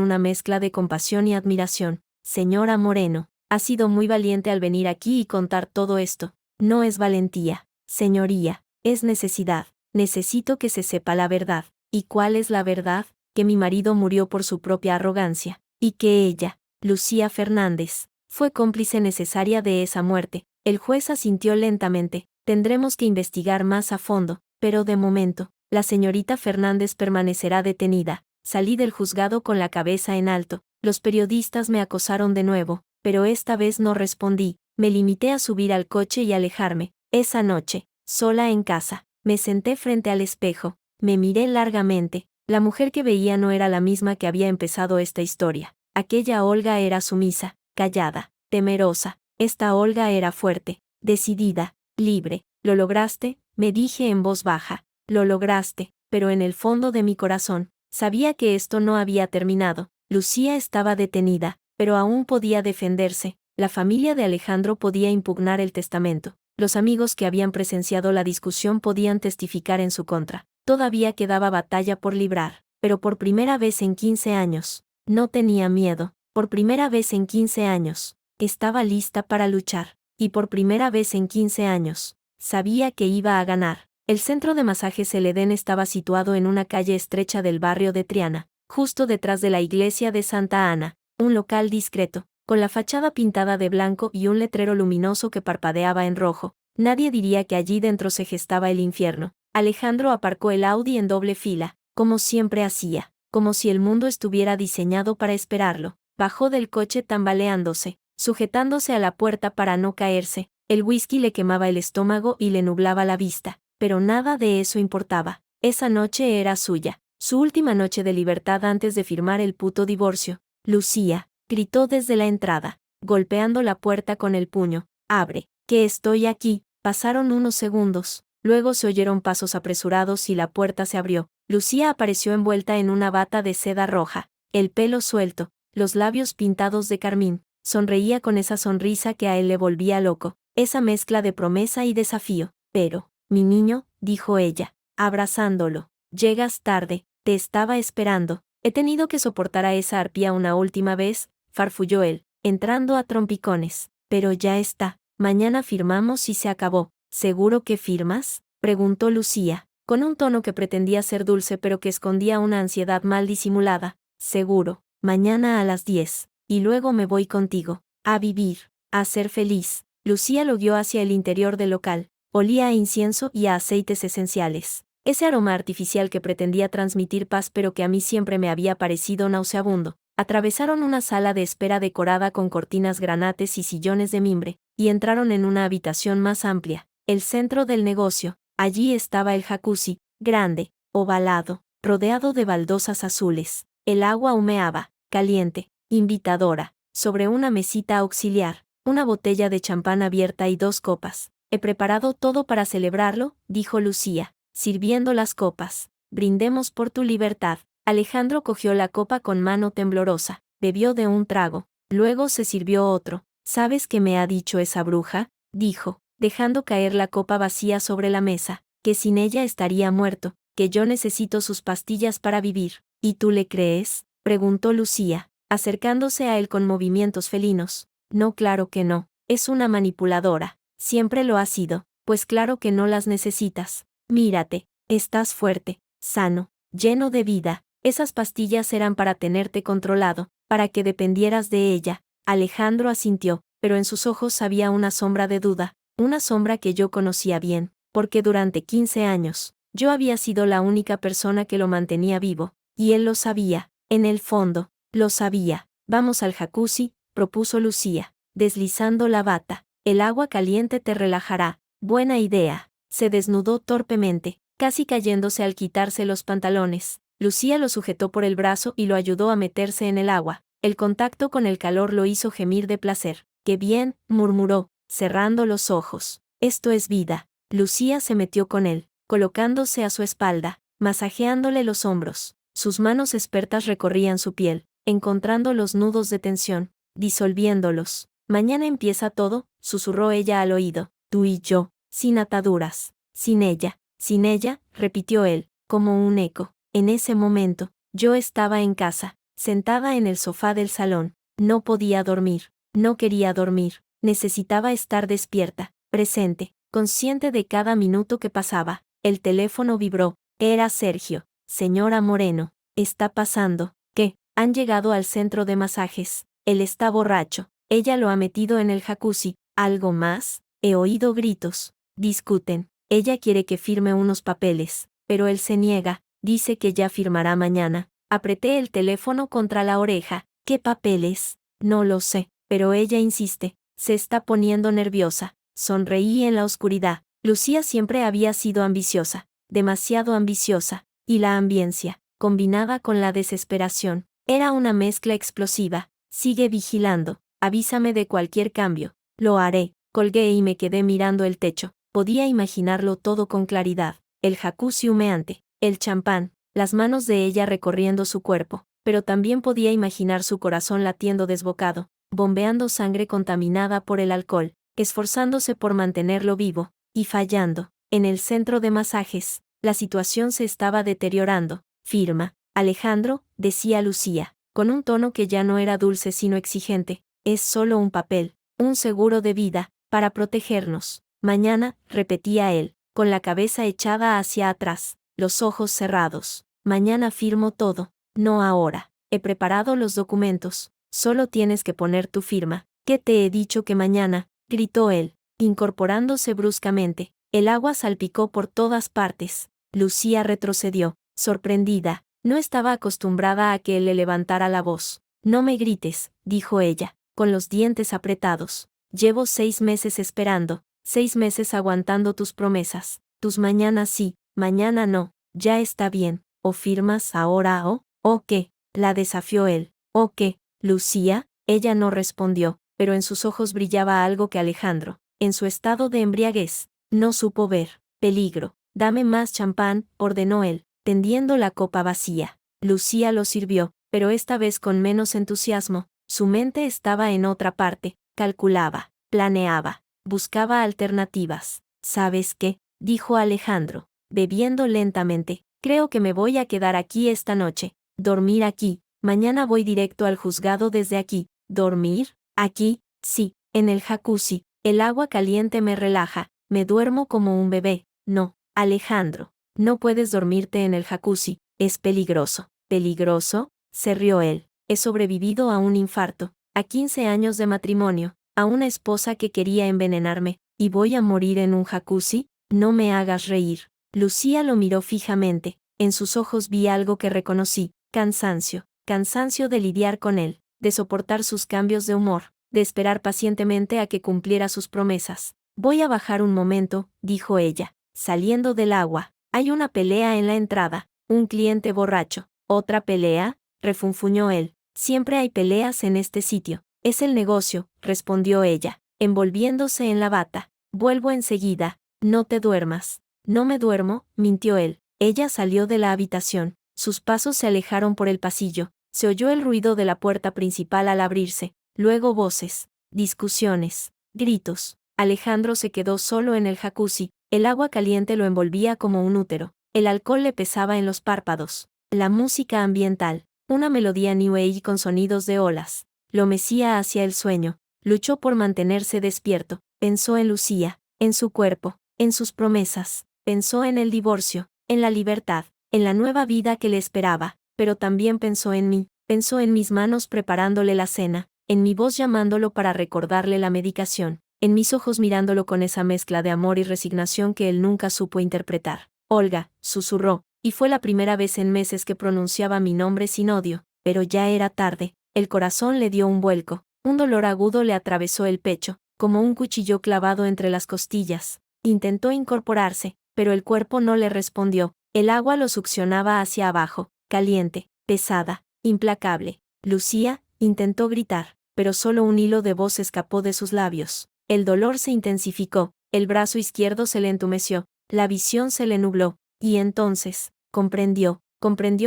Speaker 1: una mezcla de compasión y admiración. Señora Moreno, ha sido muy valiente al venir aquí y contar todo esto. No es valentía, señoría, es necesidad. Necesito que se sepa la verdad. ¿Y cuál es la verdad? Que mi marido murió por su propia arrogancia, y que ella, Lucía Fernández, fue cómplice necesaria de esa muerte. El juez asintió lentamente. Tendremos que investigar más a fondo, pero de momento, la señorita Fernández permanecerá detenida. Salí del juzgado con la cabeza en alto. Los periodistas me acosaron de nuevo, pero esta vez no respondí. Me limité a subir al coche y alejarme. Esa noche, sola en casa, me senté frente al espejo. Me miré largamente. La mujer que veía no era la misma que había empezado esta historia. Aquella Olga era sumisa, callada, temerosa. Esta Olga era fuerte, decidida, libre. ¿Lo lograste?, me dije en voz baja. Lo lograste, pero en el fondo de mi corazón, sabía que esto no había terminado. Lucía estaba detenida, pero aún podía defenderse. La familia de Alejandro podía impugnar el testamento. Los amigos que habían presenciado la discusión podían testificar en su contra. Todavía quedaba batalla por librar, pero por primera vez en 15 años, no tenía miedo. Por primera vez en 15 años, estaba lista para luchar. Y por primera vez en 15 años, sabía que iba a ganar. El centro de masajes El Edén estaba situado en una calle estrecha del barrio de Triana, justo detrás de la iglesia de Santa Ana, un local discreto, con la fachada pintada de blanco y un letrero luminoso que parpadeaba en rojo. Nadie diría que allí dentro se gestaba el infierno. Alejandro aparcó el Audi en doble fila, como siempre hacía, como si el mundo estuviera diseñado para esperarlo. Bajó del coche tambaleándose, sujetándose a la puerta para no caerse. El whisky le quemaba el estómago y le nublaba la vista, pero nada de eso importaba. Esa noche era suya, su última noche de libertad antes de firmar el puto divorcio. Lucía, gritó desde la entrada, golpeando la puerta con el puño. Abre, que estoy aquí. Pasaron unos segundos, luego se oyeron pasos apresurados y la puerta se abrió. Lucía apareció envuelta en una bata de seda roja, el pelo suelto, los labios pintados de carmín. Sonreía con esa sonrisa que a él le volvía loco, esa mezcla de promesa y desafío. Pero, mi niño, dijo ella, abrazándolo, llegas tarde, te estaba esperando. He tenido que soportar a esa arpía una última vez, farfulló él, entrando a trompicones. Pero ya está, mañana firmamos y se acabó. ¿Seguro que firmas?, preguntó Lucía, con un tono que pretendía ser dulce pero que escondía una ansiedad mal disimulada. Seguro, mañana a las 10, y luego me voy contigo, a vivir, a ser feliz. Lucía lo guió hacia el interior del local. Olía a incienso y a aceites esenciales. Ese aroma artificial que pretendía transmitir paz pero que a mí siempre me había parecido nauseabundo. Atravesaron una sala de espera decorada con cortinas granates y sillones de mimbre, y entraron en una habitación más amplia, el centro del negocio. Allí estaba el jacuzzi, grande, ovalado, rodeado de baldosas azules. El agua humeaba, caliente, invitadora, sobre una mesita auxiliar, una botella de champán abierta y 2 copas. He preparado todo para celebrarlo, dijo Lucía, sirviendo las copas. Brindemos por tu libertad. Alejandro cogió la copa con mano temblorosa, bebió de un trago, luego se sirvió otro. ¿Sabes qué me ha dicho esa bruja?, dijo, dejando caer la copa vacía sobre la mesa, que sin ella estaría muerto, que yo necesito sus pastillas para vivir. ¿Y tú le crees?, preguntó Lucía, acercándose a él con movimientos felinos. No, claro que no, es una manipuladora, siempre lo ha sido, pues claro que no las necesitas. Mírate, estás fuerte, sano, lleno de vida. Esas pastillas eran para tenerte controlado, para que dependieras de ella. Alejandro asintió, pero en sus ojos había una sombra de duda, una sombra que yo conocía bien, porque durante 15 años, yo había sido la única persona que lo mantenía vivo, y él lo sabía, en el fondo, lo sabía. Vamos al jacuzzi, propuso Lucía, deslizando la bata. El agua caliente te relajará. Buena idea. Se desnudó torpemente, casi cayéndose al quitarse los pantalones. Lucía lo sujetó por el brazo y lo ayudó a meterse en el agua. El contacto con el calor lo hizo gemir de placer. ¡Qué bien!, murmuró, cerrando los ojos. Esto es vida. Lucía se metió con él, colocándose a su espalda, masajeándole los hombros. Sus manos expertas recorrían su piel, encontrando los nudos de tensión, disolviéndolos. Mañana empieza todo, susurró ella al oído. Tú y yo, sin ataduras. Sin ella, repitió él, como un eco. En ese momento, yo estaba en casa, sentada en el sofá del salón. No podía dormir, no quería dormir, necesitaba estar despierta, presente, consciente de cada minuto que pasaba. El teléfono vibró. Era Sergio. Señora Moreno, ¿está pasando? ¿Qué? Han llegado al centro de masajes. Él está borracho. Ella lo ha metido en el jacuzzi. ¿Algo más? He oído gritos. Discuten. Ella quiere que firme unos papeles, pero él se niega. Dice que ya firmará mañana. Apreté el teléfono contra la oreja. ¿Qué papeles? No lo sé, pero ella insiste. Se está poniendo nerviosa. Sonreí en la oscuridad. Lucía siempre había sido ambiciosa, demasiado ambiciosa, y la ambiencia, combinada con la desesperación, era una mezcla explosiva. Sigue vigilando. Avísame de cualquier cambio. Lo haré. Colgué y me quedé mirando el techo. Podía imaginarlo todo con claridad. El jacuzzi humeante, el champán, las manos de ella recorriendo su cuerpo, pero también podía imaginar su corazón latiendo desbocado, bombeando sangre contaminada por el alcohol, esforzándose por mantenerlo vivo, y fallando. En el centro de masajes, la situación se estaba deteriorando. Firma, Alejandro, decía Lucía, con un tono que ya no era dulce sino exigente. Es solo un papel, un seguro de vida, para protegernos. Mañana, repetía él, con la cabeza echada hacia atrás, los ojos cerrados. Mañana firmo todo, no ahora. He preparado los documentos, solo tienes que poner tu firma. ¿Qué te he dicho que mañana?, gritó él, incorporándose bruscamente. El agua salpicó por todas partes. Lucía retrocedió, sorprendida. No estaba acostumbrada a que él le levantara la voz. No me grites, dijo ella, con los dientes apretados. Llevo 6 meses esperando, 6 meses aguantando tus promesas. Tus mañanas sí, mañana no. Ya está bien. ¿O firmas ahora o qué? La desafió él. ¿O qué, Lucía? Ella no respondió, pero en sus ojos brillaba algo que Alejandro, en su estado de embriaguez, no supo ver. Peligro. Dame más champán, ordenó él, tendiendo la copa vacía. Lucía lo sirvió, pero esta vez con menos entusiasmo. Su mente estaba en otra parte, calculaba, planeaba, buscaba alternativas. ¿Sabes qué? Dijo Alejandro, bebiendo lentamente. Creo que me voy a quedar aquí esta noche. Dormir aquí. Mañana voy directo al juzgado desde aquí. ¿Dormir? Aquí, sí, en el jacuzzi. El agua caliente me relaja. Me duermo como un bebé. No, Alejandro, no puedes dormirte en el jacuzzi. Es peligroso. ¿Peligroso? Se rió él. He sobrevivido a un infarto, a 15 años de matrimonio, a una esposa que quería envenenarme, y voy a morir en un jacuzzi. No me hagas reír. Lucía lo miró fijamente. En sus ojos vi algo que reconocí. Cansancio. Cansancio de lidiar con él, de soportar sus cambios de humor, de esperar pacientemente a que cumpliera sus promesas. Voy a bajar un momento, dijo ella, saliendo del agua. Hay una pelea en la entrada. Un cliente borracho. ¿Otra pelea? Refunfuñó él. Siempre hay peleas en este sitio. Es el negocio, respondió ella, envolviéndose en la bata. Vuelvo enseguida. No te duermas. No me duermo, mintió él. Ella salió de la habitación. Sus pasos se alejaron por el pasillo. Se oyó el ruido de la puerta principal al abrirse. Luego voces, discusiones, gritos. Alejandro se quedó solo en el jacuzzi. El agua caliente lo envolvía como un útero. El alcohol le pesaba en los párpados. La música ambiental, una melodía New Age con sonidos de olas, lo mecía hacia el sueño. Luchó por mantenerse despierto. Pensó en Lucía, en su cuerpo, en sus promesas. Pensó en el divorcio, en la libertad, en la nueva vida que le esperaba, pero también pensó en mí, pensó en mis manos preparándole la cena, en mi voz llamándolo para recordarle la medicación, en mis ojos mirándolo con esa mezcla de amor y resignación que él nunca supo interpretar. Olga, susurró, y fue la primera vez en meses que pronunciaba mi nombre sin odio, pero ya era tarde. El corazón le dio un vuelco, un dolor agudo le atravesó el pecho, como un cuchillo clavado entre las costillas. Intentó incorporarse, pero el cuerpo no le respondió. El agua lo succionaba hacia abajo, caliente, pesada, implacable. Lucía intentó gritar, pero solo un hilo de voz escapó de sus labios. El dolor se intensificó, el brazo izquierdo se le entumeció, la visión se le nubló, y entonces, comprendió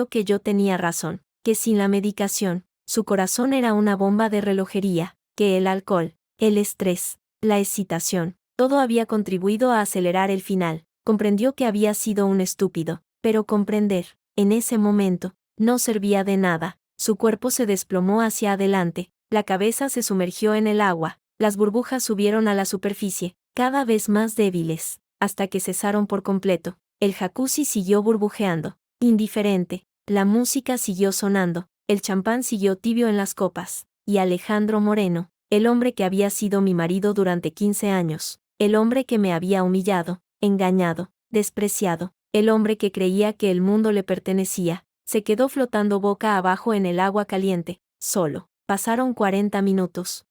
Speaker 1: que yo tenía razón, que sin la medicación, su corazón era una bomba de relojería, que el alcohol, el estrés, la excitación, todo había contribuido a acelerar el final. Comprendió que había sido un estúpido, pero comprender, en ese momento, no servía de nada. Su cuerpo se desplomó hacia adelante, la cabeza se sumergió en el agua, las burbujas subieron a la superficie, cada vez más débiles, hasta que cesaron por completo. El jacuzzi siguió burbujeando, indiferente, la música siguió sonando, el champán siguió tibio en las copas, y Alejandro Moreno, el hombre que había sido mi marido durante 15 años, el hombre que me había humillado, engañado, despreciado, el hombre que creía que el mundo le pertenecía, se quedó flotando boca abajo en el agua caliente, solo. Pasaron 40 minutos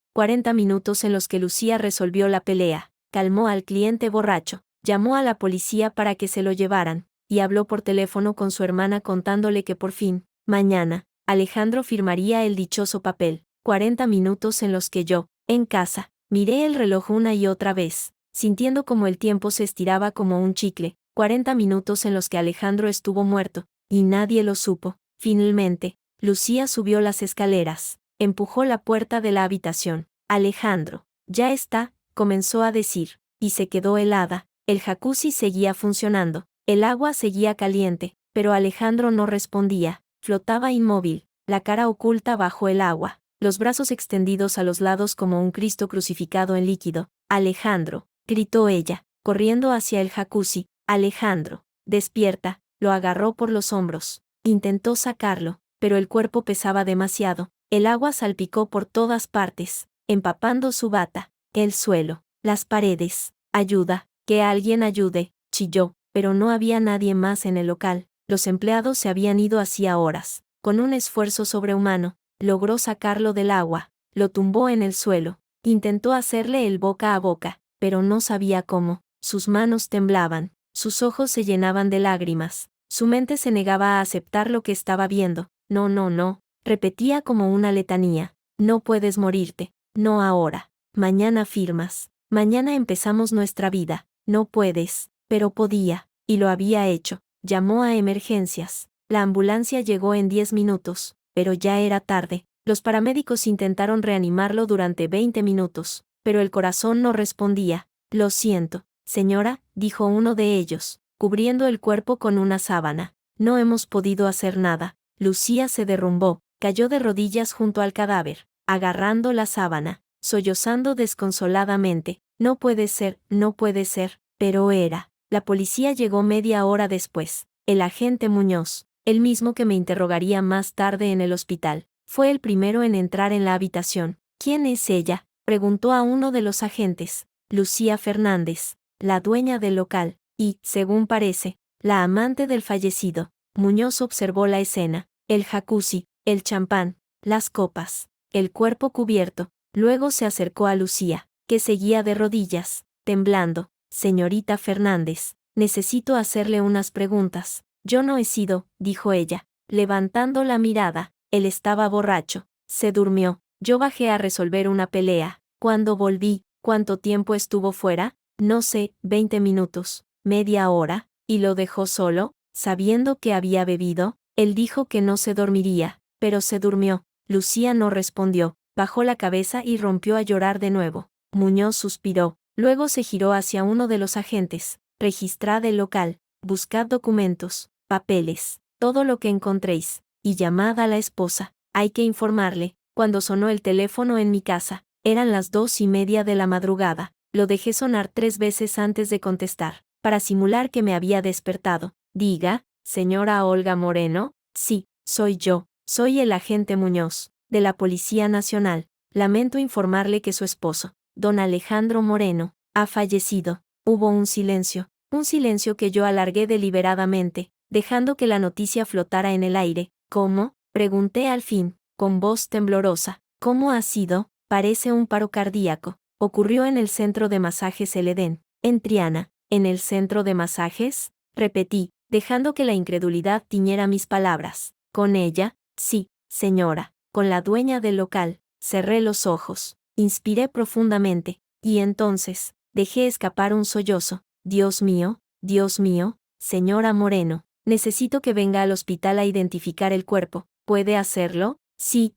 Speaker 1: en los que Lucía resolvió la pelea, calmó al cliente borracho, llamó a la policía para que se lo llevaran, y habló por teléfono con su hermana contándole que por fin, mañana, Alejandro firmaría el dichoso papel. 40 minutos en los que yo, en casa, miré el reloj una y otra vez, sintiendo como el tiempo se estiraba como un chicle. 40 minutos en los que Alejandro estuvo muerto, y nadie lo supo. Finalmente, Lucía subió las escaleras, empujó la puerta de la habitación. Alejandro, ya está, comenzó a decir, y se quedó helada. El jacuzzi seguía funcionando, el agua seguía caliente, pero Alejandro no respondía, flotaba inmóvil, la cara oculta bajo el agua, los brazos extendidos a los lados como un Cristo crucificado en líquido. Alejandro, gritó ella, corriendo hacia el jacuzzi. Alejandro, despierta, lo agarró por los hombros, intentó sacarlo, pero el cuerpo pesaba demasiado, el agua salpicó por todas partes, empapando su bata, el suelo, las paredes. Ayuda, que alguien ayude, chilló, pero no había nadie más en el local. Los empleados se habían ido hacía horas. Con un esfuerzo sobrehumano, logró sacarlo del agua, lo tumbó en el suelo, intentó hacerle el boca a boca, pero no sabía cómo. Sus manos temblaban, sus ojos se llenaban de lágrimas, su mente se negaba a aceptar lo que estaba viendo. No, no, no, repetía como una letanía. No puedes morirte, no ahora. Mañana firmas, mañana empezamos nuestra vida. No puedes, pero podía, y lo había hecho. Llamó a emergencias. La ambulancia llegó en 10 minutos, pero ya era tarde. Los paramédicos intentaron reanimarlo durante 20 minutos, pero el corazón no respondía. Lo siento, señora, dijo uno de ellos, cubriendo el cuerpo con una sábana. No hemos podido hacer nada. Lucía se derrumbó, cayó de rodillas junto al cadáver, agarrando la sábana, sollozando desconsoladamente. No puede ser, pero era. La policía llegó media hora después. El agente Muñoz, el mismo que me interrogaría más tarde en el hospital, fue el primero en entrar en la habitación. ¿Quién es ella?, preguntó a uno de los agentes. Lucía Fernández, la dueña del local, y, según parece, la amante del fallecido. Muñoz observó la escena, el jacuzzi, el champán, las copas, el cuerpo cubierto. Luego se acercó a Lucía, que seguía de rodillas, temblando. Señorita Fernández, necesito hacerle unas preguntas. Yo no he sido, dijo ella, levantando la mirada. Él estaba borracho. Se durmió. Yo bajé a resolver una pelea. Cuando volví, ¿cuánto tiempo estuvo fuera? No sé, 20 minutos, media hora, y lo dejó solo, sabiendo que había bebido. Él dijo que no se dormiría, pero se durmió. Lucía no respondió, bajó la cabeza y rompió a llorar de nuevo. Muñoz suspiró, luego se giró hacia uno de los agentes. Registrad el local, buscad documentos, papeles, todo lo que encontréis, y llamad a la esposa. Hay que informarle. Cuando sonó el teléfono en mi casa, eran las 2:30 de la madrugada. Lo dejé sonar 3 veces antes de contestar, para simular que me había despertado. Diga, señora Olga Moreno. Sí, soy yo, soy el agente Muñoz, de la Policía Nacional. Lamento informarle que su esposo, don Alejandro Moreno, ha fallecido. Hubo un silencio que yo alargué deliberadamente, dejando que la noticia flotara en el aire. ¿Cómo?, pregunté al fin, con voz temblorosa. ¿Cómo ha sido? Parece un paro cardíaco. Ocurrió en el centro de masajes El Edén, en Triana. ¿En el centro de masajes?, repetí, dejando que la incredulidad tiñera mis palabras. ¿Con ella? Sí, señora, con la dueña del local. Cerré los ojos, inspiré profundamente, y entonces, dejé escapar un sollozo. Dios mío, señora Moreno, necesito que venga al hospital a identificar el cuerpo. ¿Puede hacerlo? Sí,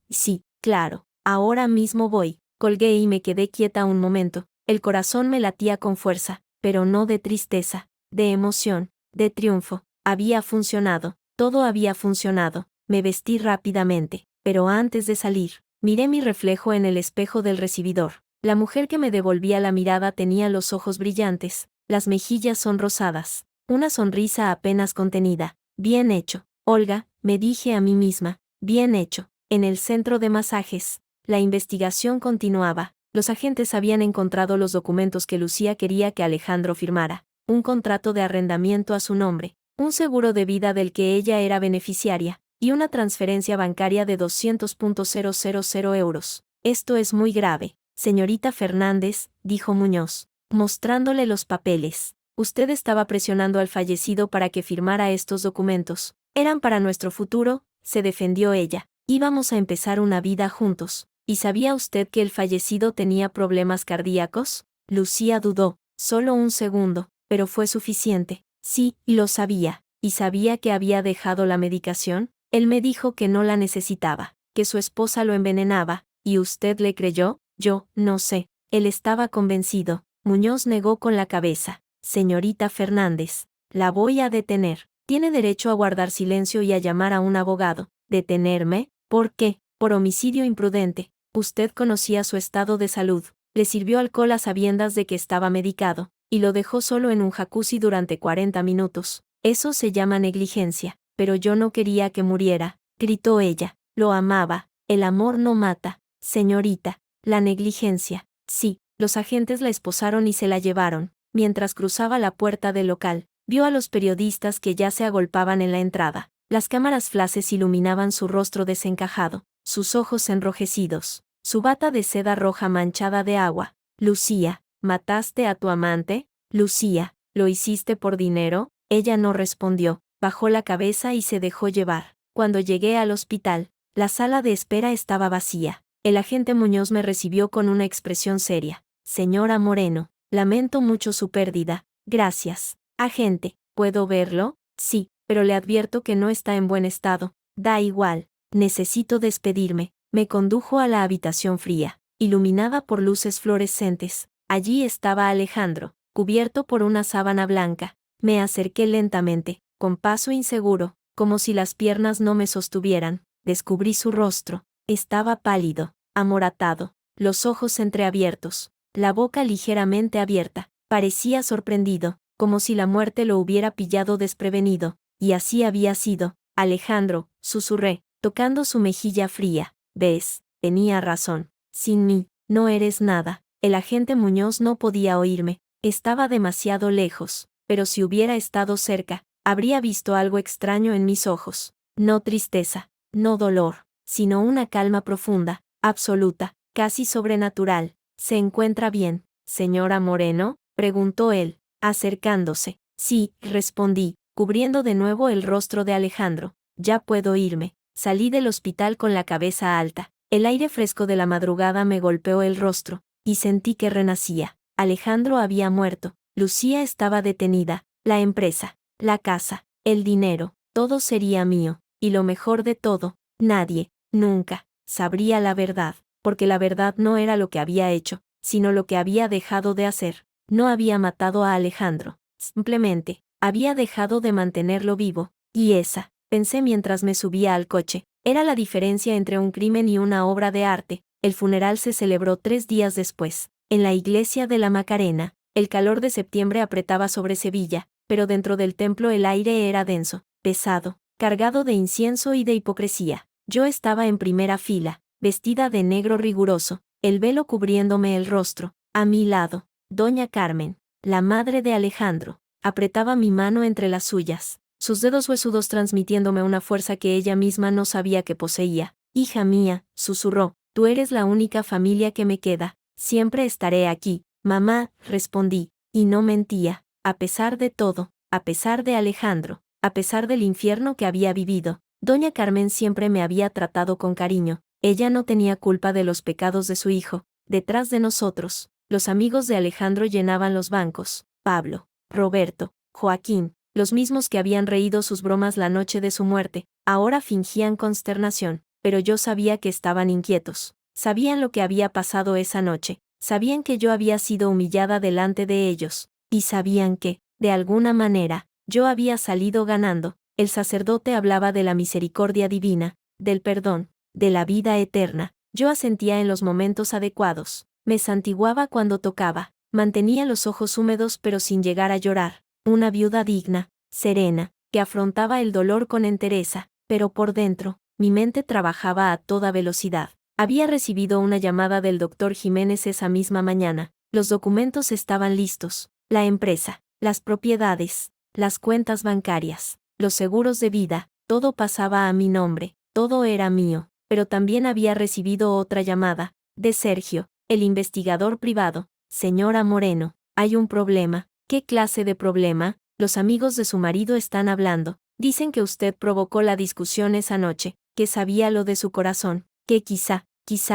Speaker 1: claro, ahora mismo voy. Colgué y me quedé quieta un momento. El corazón me latía con fuerza, pero no de tristeza, de emoción, de triunfo. Había funcionado, todo había funcionado. Me vestí rápidamente, pero antes de salir, miré mi reflejo en el espejo del recibidor. La mujer que me devolvía la mirada tenía los ojos brillantes, las mejillas sonrosadas, una sonrisa apenas contenida. Bien hecho, Olga, me dije a mí misma, bien hecho. En el centro de masajes, la investigación continuaba. Los agentes habían encontrado los documentos que Lucía quería que Alejandro firmara, un contrato de arrendamiento a su nombre, un seguro de vida del que ella era beneficiaria, y una transferencia bancaria de 200.000 euros. Esto es muy grave, señorita Fernández, dijo Muñoz, mostrándole los papeles. Usted estaba presionando al fallecido para que firmara estos documentos. Eran para nuestro futuro, se defendió ella. Íbamos a empezar una vida juntos. ¿Y sabía usted que el fallecido tenía problemas cardíacos? Lucía dudó, solo un segundo, pero fue suficiente. Sí, lo sabía. ¿Y sabía que había dejado la medicación? Él me dijo que no la necesitaba, que su esposa lo envenenaba. ¿Y usted le creyó? Yo, no sé. Él estaba convencido. Muñoz negó con la cabeza. Señorita Fernández, la voy a detener. Tiene derecho a guardar silencio y a llamar a un abogado. ¿Detenerme? ¿Por qué? Por homicidio imprudente. Usted conocía su estado de salud, le sirvió alcohol a sabiendas de que estaba medicado, y lo dejó solo en un jacuzzi durante 40 minutos. Eso se llama negligencia. Pero yo no quería que muriera, gritó ella. Lo amaba. El amor no mata, señorita. La negligencia, sí, Los agentes la esposaron y se la llevaron. Mientras cruzaba la puerta del local, vio a los periodistas que ya se agolpaban en la entrada. Las cámaras flashes iluminaban su rostro desencajado, sus ojos enrojecidos, su bata de seda roja manchada de agua. Lucía, ¿mataste a tu amante? Lucía, ¿lo hiciste por dinero? Ella no respondió, bajó la cabeza y se dejó llevar. Cuando llegué al hospital, la sala de espera estaba vacía. El agente Muñoz me recibió con una expresión seria. Señora Moreno, lamento mucho su pérdida. Gracias. Agente, ¿puedo verlo? Sí, pero le advierto que no está en buen estado. Da igual. Necesito despedirme. Me condujo a la habitación fría, iluminada por luces fluorescentes. Allí estaba Alejandro, cubierto por una sábana blanca. Me acerqué lentamente, con paso inseguro, como si las piernas no me sostuvieran. Descubrí su rostro. Estaba pálido, amoratado, los ojos entreabiertos, la boca ligeramente abierta. Parecía sorprendido, como si la muerte lo hubiera pillado desprevenido. Y así había sido. Alejandro, susurré, tocando su mejilla fría. ¿Ves? Tenía razón. Sin mí, no eres nada. El agente Muñoz no podía oírme. Estaba demasiado lejos, pero si hubiera estado cerca, habría visto algo extraño en mis ojos. No tristeza, no dolor, sino una calma profunda, absoluta, casi sobrenatural. ¿Se encuentra bien, señora Moreno?, preguntó él, acercándose. Sí, respondí, cubriendo de nuevo el rostro de Alejandro. Ya puedo irme. Salí del hospital con la cabeza alta. El aire fresco de la madrugada me golpeó el rostro, y sentí que renacía. Alejandro había muerto. Lucía estaba detenida. La empresa, la casa, el dinero, todo sería mío. Y lo mejor de todo, nadie, nunca, sabría la verdad, porque la verdad no era lo que había hecho, sino lo que había dejado de hacer. No había matado a Alejandro, simplemente, había dejado de mantenerlo vivo. Y esa, pensé mientras me subía al coche, era la diferencia entre un crimen y una obra de arte. El funeral se celebró 3 días después, en la iglesia de la Macarena. El calor de septiembre apretaba sobre Sevilla, pero dentro del templo el aire era denso, pesado, cargado de incienso y de hipocresía. Yo estaba en primera fila, vestida de negro riguroso, el velo cubriéndome el rostro. A mi lado, doña Carmen, la madre de Alejandro, apretaba mi mano entre las suyas, sus dedos huesudos transmitiéndome una fuerza que ella misma no sabía que poseía. Hija mía, susurró, tú eres la única familia que me queda, siempre estaré aquí. Mamá, respondí, y no mentía, a pesar de todo, a pesar de Alejandro, a pesar del infierno que había vivido. Doña Carmen siempre me había tratado con cariño. Ella no tenía culpa de los pecados de su hijo. Detrás de nosotros, los amigos de Alejandro llenaban los bancos. Pablo, Roberto, Joaquín, los mismos que habían reído sus bromas la noche de su muerte, ahora fingían consternación, pero yo sabía que estaban inquietos. Sabían lo que había pasado esa noche, sabían que yo había sido humillada delante de ellos, y sabían que, de alguna manera, yo había salido ganando. El sacerdote hablaba de la misericordia divina, del perdón, de la vida eterna. Yo asentía en los momentos adecuados, me santiguaba cuando tocaba, mantenía los ojos húmedos pero sin llegar a llorar. Una viuda digna, serena, que afrontaba el dolor con entereza, pero por dentro, mi mente trabajaba a toda velocidad. Había recibido una llamada del doctor Jiménez esa misma mañana. Los documentos estaban listos, la empresa, las propiedades, las cuentas bancarias, los seguros de vida, todo pasaba a mi nombre, todo era mío. Pero también había recibido otra llamada, de Sergio, el investigador privado. Señora Moreno, hay un problema. ¿Qué clase de problema? Los amigos de su marido están hablando. Dicen que usted provocó la discusión esa noche, que sabía lo de su corazón, que quizá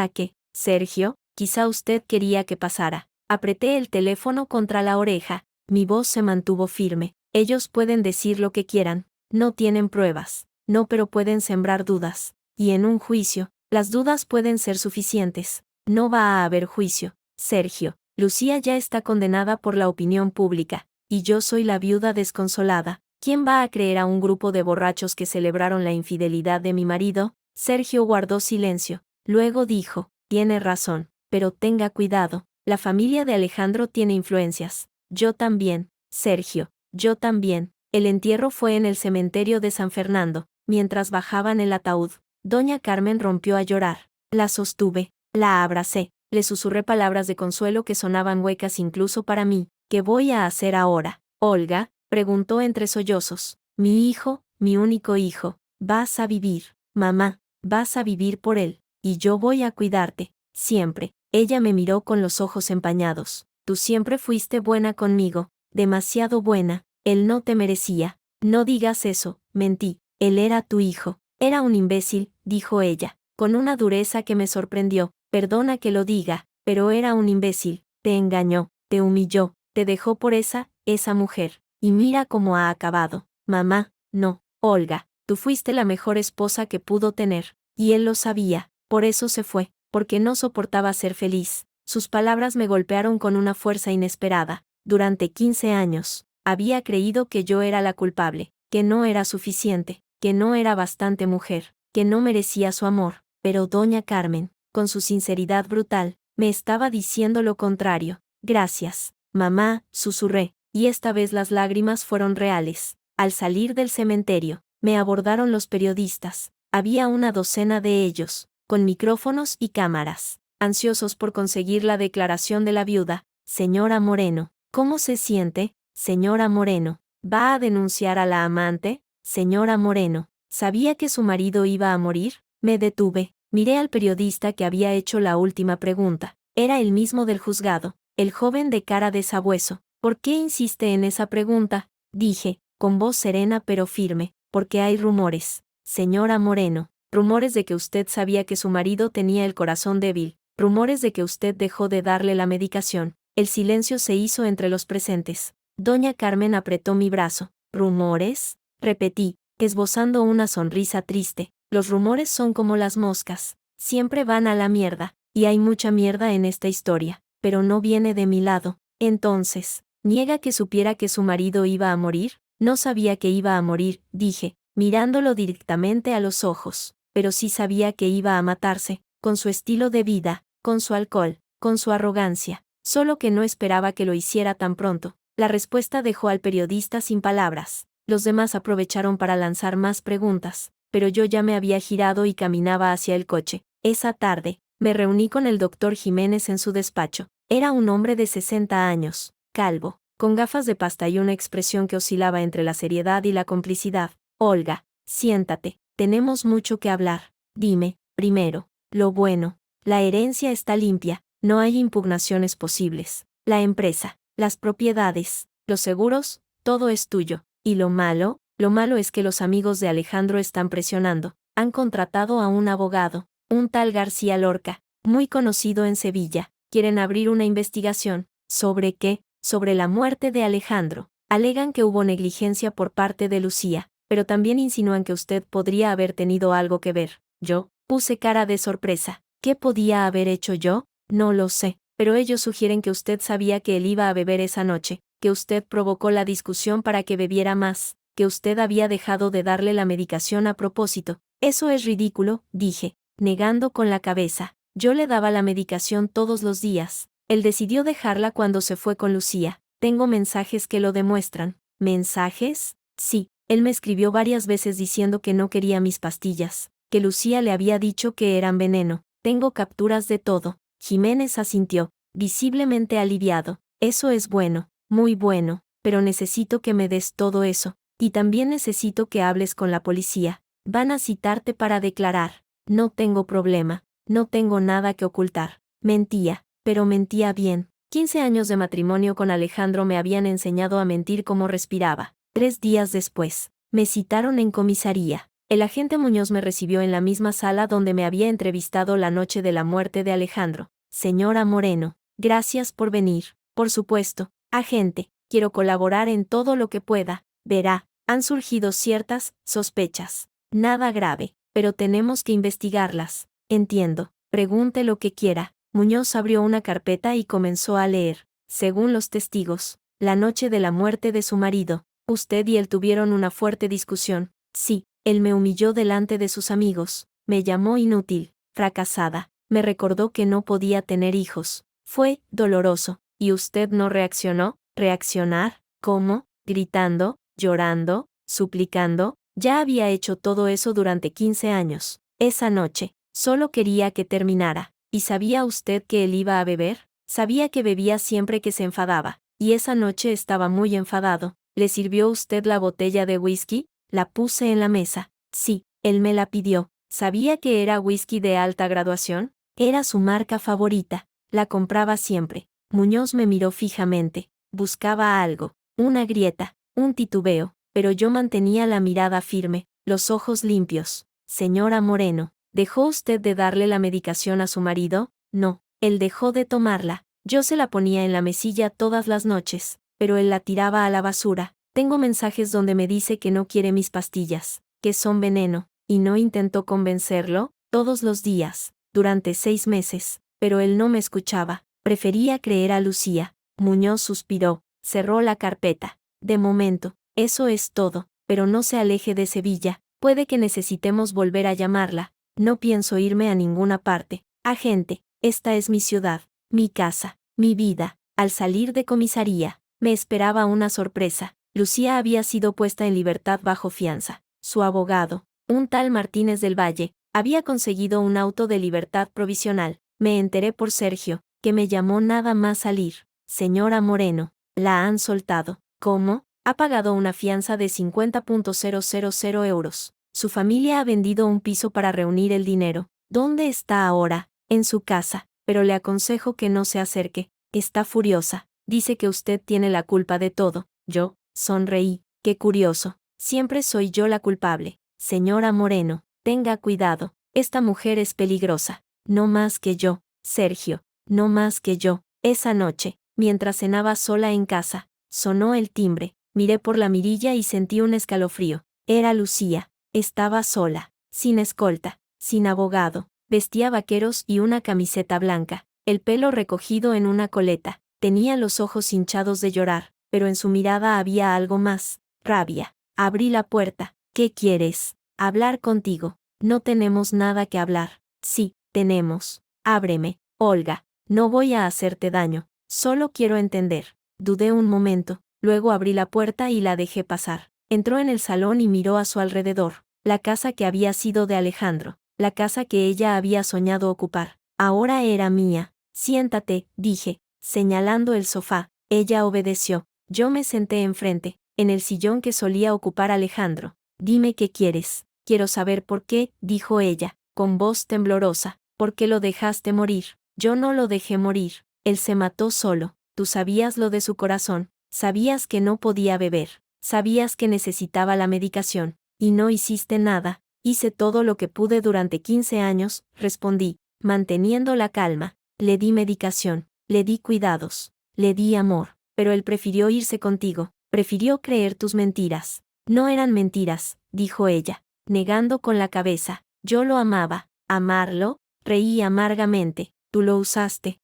Speaker 1: que, Sergio, quizá usted quería que pasara. Apreté el teléfono contra la oreja, mi voz se mantuvo firme. Ellos pueden decir lo que quieran, no tienen pruebas, no, pero pueden sembrar dudas. Y en un juicio, las dudas pueden ser suficientes. No va a haber juicio, Sergio. Lucía ya está condenada por la opinión pública, y yo soy la viuda desconsolada. ¿Quién va a creer a un grupo de borrachos que celebraron la infidelidad de mi marido? Sergio guardó silencio. Luego dijo, tiene razón, pero tenga cuidado, la familia de Alejandro tiene influencias. Yo también, Sergio, yo también. El entierro fue en el cementerio de San Fernando. Mientras bajaban el ataúd, doña Carmen rompió a llorar. La sostuve, la abracé, Le susurré palabras de consuelo que sonaban huecas incluso para mí. ¿Qué voy a hacer ahora, Olga?, preguntó entre sollozos. Mi hijo, mi único hijo. Vas a vivir, mamá, vas a vivir por él. Y yo voy a cuidarte, siempre. Ella me miró con los ojos empañados. Tú siempre fuiste buena conmigo, demasiado buena. Él no te merecía. No digas eso, mentí. Él era tu hijo. Era un imbécil, dijo ella, con una dureza que me sorprendió. Perdona que lo diga, pero era un imbécil. Te engañó, te humilló, te dejó por esa mujer. Y mira cómo ha acabado. Mamá, no, Olga, tú fuiste la mejor esposa que pudo tener. Y él lo sabía, por eso se fue, porque no soportaba ser feliz. Sus palabras me golpearon con una fuerza inesperada. Durante 15 años, había creído que yo era la culpable, que no era suficiente, que no era bastante mujer, que no merecía su amor. Pero doña Carmen, con su sinceridad brutal, me estaba diciendo lo contrario. Gracias, mamá, susurré, y esta vez las lágrimas fueron reales. Al salir del cementerio, me abordaron los periodistas. Había una docena de ellos, con micrófonos y cámaras, ansiosos por conseguir la declaración de la viuda. Señora Moreno, ¿cómo se siente, señora Moreno? ¿Va a denunciar a la amante? Señora Moreno, ¿sabía que su marido iba a morir? Me detuve, miré al periodista que había hecho la última pregunta. Era el mismo del juzgado, el joven de cara de sabueso. ¿Por qué insiste en esa pregunta?, dije, con voz serena pero firme. Porque hay rumores, señora Moreno, rumores de que usted sabía que su marido tenía el corazón débil, rumores de que usted dejó de darle la medicación. El silencio se hizo entre los presentes. Doña Carmen apretó mi brazo. ¿Rumores?, repetí, esbozando una sonrisa triste. Los rumores son como las moscas, siempre van a la mierda, y hay mucha mierda en esta historia, pero no viene de mi lado. Entonces, ¿niega que supiera que su marido iba a morir? No sabía que iba a morir, dije, mirándolo directamente a los ojos, pero sí sabía que iba a matarse, con su estilo de vida, con su alcohol, con su arrogancia, solo que no esperaba que lo hiciera tan pronto. La respuesta dejó al periodista sin palabras. Los demás aprovecharon para lanzar más preguntas, pero yo ya me había girado y caminaba hacia el coche. Esa tarde, me reuní con el doctor Jiménez en su despacho. Era un hombre de 60 años, calvo, con gafas de pasta y una expresión que oscilaba entre la seriedad y la complicidad. Olga, siéntate, tenemos mucho que hablar. Dime, primero, lo bueno. La herencia está limpia, no hay impugnaciones posibles. La empresa, las propiedades, los seguros, todo es tuyo. ¿Y lo malo? Lo malo es que los amigos de Alejandro están presionando. Han contratado a un abogado, un tal García Lorca, muy conocido en Sevilla. Quieren abrir una investigación. ¿Sobre qué? Sobre la muerte de Alejandro. Alegan que hubo negligencia por parte de Lucía, pero también insinúan que usted podría haber tenido algo que ver. Yo puse cara de sorpresa. ¿Qué podía haber hecho yo? No lo sé, pero ellos sugieren que usted sabía que él iba a beber esa noche, que usted provocó la discusión para que bebiera más, que usted había dejado de darle la medicación a propósito. Eso es ridículo, dije, negando con la cabeza. Yo le daba la medicación todos los días. Él decidió dejarla cuando se fue con Lucía. Tengo mensajes que lo demuestran. ¿Mensajes? Sí, él me escribió varias veces diciendo que no quería mis pastillas, que Lucía le había dicho que eran veneno. Tengo capturas de todo. Jiménez asintió, visiblemente aliviado. Eso es bueno, muy bueno, pero necesito que me des todo eso. Y también necesito que hables con la policía. Van a citarte para declarar. No tengo problema, no tengo nada que ocultar. Mentía, pero mentía bien. 15 años de matrimonio con Alejandro me habían enseñado a mentir como respiraba. 3 días después, me citaron en comisaría. El agente Muñoz me recibió en la misma sala donde me había entrevistado la noche de la muerte de Alejandro. Señora Moreno, gracias por venir. Por supuesto, agente, quiero colaborar en todo lo que pueda. Verá, han surgido ciertas sospechas. Nada grave, pero tenemos que investigarlas. Entiendo. Pregunte lo que quiera. Muñoz abrió una carpeta y comenzó a leer. Según los testigos, la noche de la muerte de su marido, usted y él tuvieron una fuerte discusión. Sí, él me humilló delante de sus amigos, me llamó inútil, fracasada, me recordó que no podía tener hijos. Fue doloroso. ¿Y usted no reaccionó? ¿Reaccionar? ¿Cómo? Gritando, llorando, suplicando. Ya había hecho todo eso durante 15 años. Esa noche, solo quería que terminara. ¿Y sabía usted que él iba a beber? Sabía que bebía siempre que se enfadaba, y esa noche estaba muy enfadado. ¿Le sirvió usted la botella de whisky? La puse en la mesa. Sí, él me la pidió. ¿Sabía que era whisky de alta graduación? Era su marca favorita. La compraba siempre. Muñoz me miró fijamente. Buscaba algo, una grieta, un titubeo, pero yo mantenía la mirada firme, los ojos limpios. Señora Moreno, ¿dejó usted de darle la medicación a su marido? No, él dejó de tomarla. Yo se la ponía en la mesilla todas las noches, pero él la tiraba a la basura. Tengo mensajes donde me dice que no quiere mis pastillas, que son veneno, y no intentó convencerlo, todos los días, durante 6 meses, pero él no me escuchaba. Prefería creer a Lucía. Muñoz suspiró, cerró la carpeta. De momento, eso es todo, pero no se aleje de Sevilla, puede que necesitemos volver a llamarla. No pienso irme a ninguna parte. Agente, esta es mi ciudad, mi casa, mi vida. Al salir de comisaría, me esperaba una sorpresa. Lucía había sido puesta en libertad bajo fianza. Su abogado, un tal Martínez del Valle, había conseguido un auto de libertad provisional. Me enteré por Sergio, que me llamó nada más salir. Señora Moreno, la han soltado. ¿Cómo? Ha pagado una fianza de 50.000 euros. Su familia ha vendido un piso para reunir el dinero. ¿Dónde está ahora? En su casa, pero le aconsejo que no se acerque. Está furiosa. Dice que usted tiene la culpa de todo. Yo, sonreí. Qué curioso. Siempre soy yo la culpable. Señora Moreno, tenga cuidado. Esta mujer es peligrosa. No más que yo, Sergio. No más que yo. Esa noche, mientras cenaba sola en casa, sonó el timbre. Miré por la mirilla y sentí un escalofrío. Era Lucía. Estaba sola, sin escolta, sin abogado. Vestía vaqueros y una camiseta blanca, el pelo recogido en una coleta. Tenía los ojos hinchados de llorar, pero en su mirada había algo más, rabia. Abrí la puerta. ¿Qué quieres? Hablar contigo. No tenemos nada que hablar. Sí, tenemos. Ábreme, Olga. No voy a hacerte daño. Solo quiero entender. Dudé un momento, luego abrí la puerta y la dejé pasar. Entró en el salón y miró a su alrededor. La casa que había sido de Alejandro, la casa que ella había soñado ocupar, ahora era mía. Siéntate, dije, señalando el sofá. Ella obedeció. Yo me senté enfrente, en el sillón que solía ocupar Alejandro. Dime qué quieres. Quiero saber por qué, dijo ella, con voz temblorosa. ¿Por qué lo dejaste morir? Yo no lo dejé morir. Él se mató solo. Tú sabías lo de su corazón. Sabías que no podía beber. Sabías que necesitaba la medicación. Y no hiciste nada. Hice todo lo que pude durante 15 años, respondí, manteniendo la calma. Le di medicación, le di cuidados, le di amor, pero él prefirió irse contigo, prefirió creer tus mentiras. No eran mentiras, dijo ella, negando con la cabeza. Yo lo amaba. ¿Amarlo? Reí amargamente. Tú lo usaste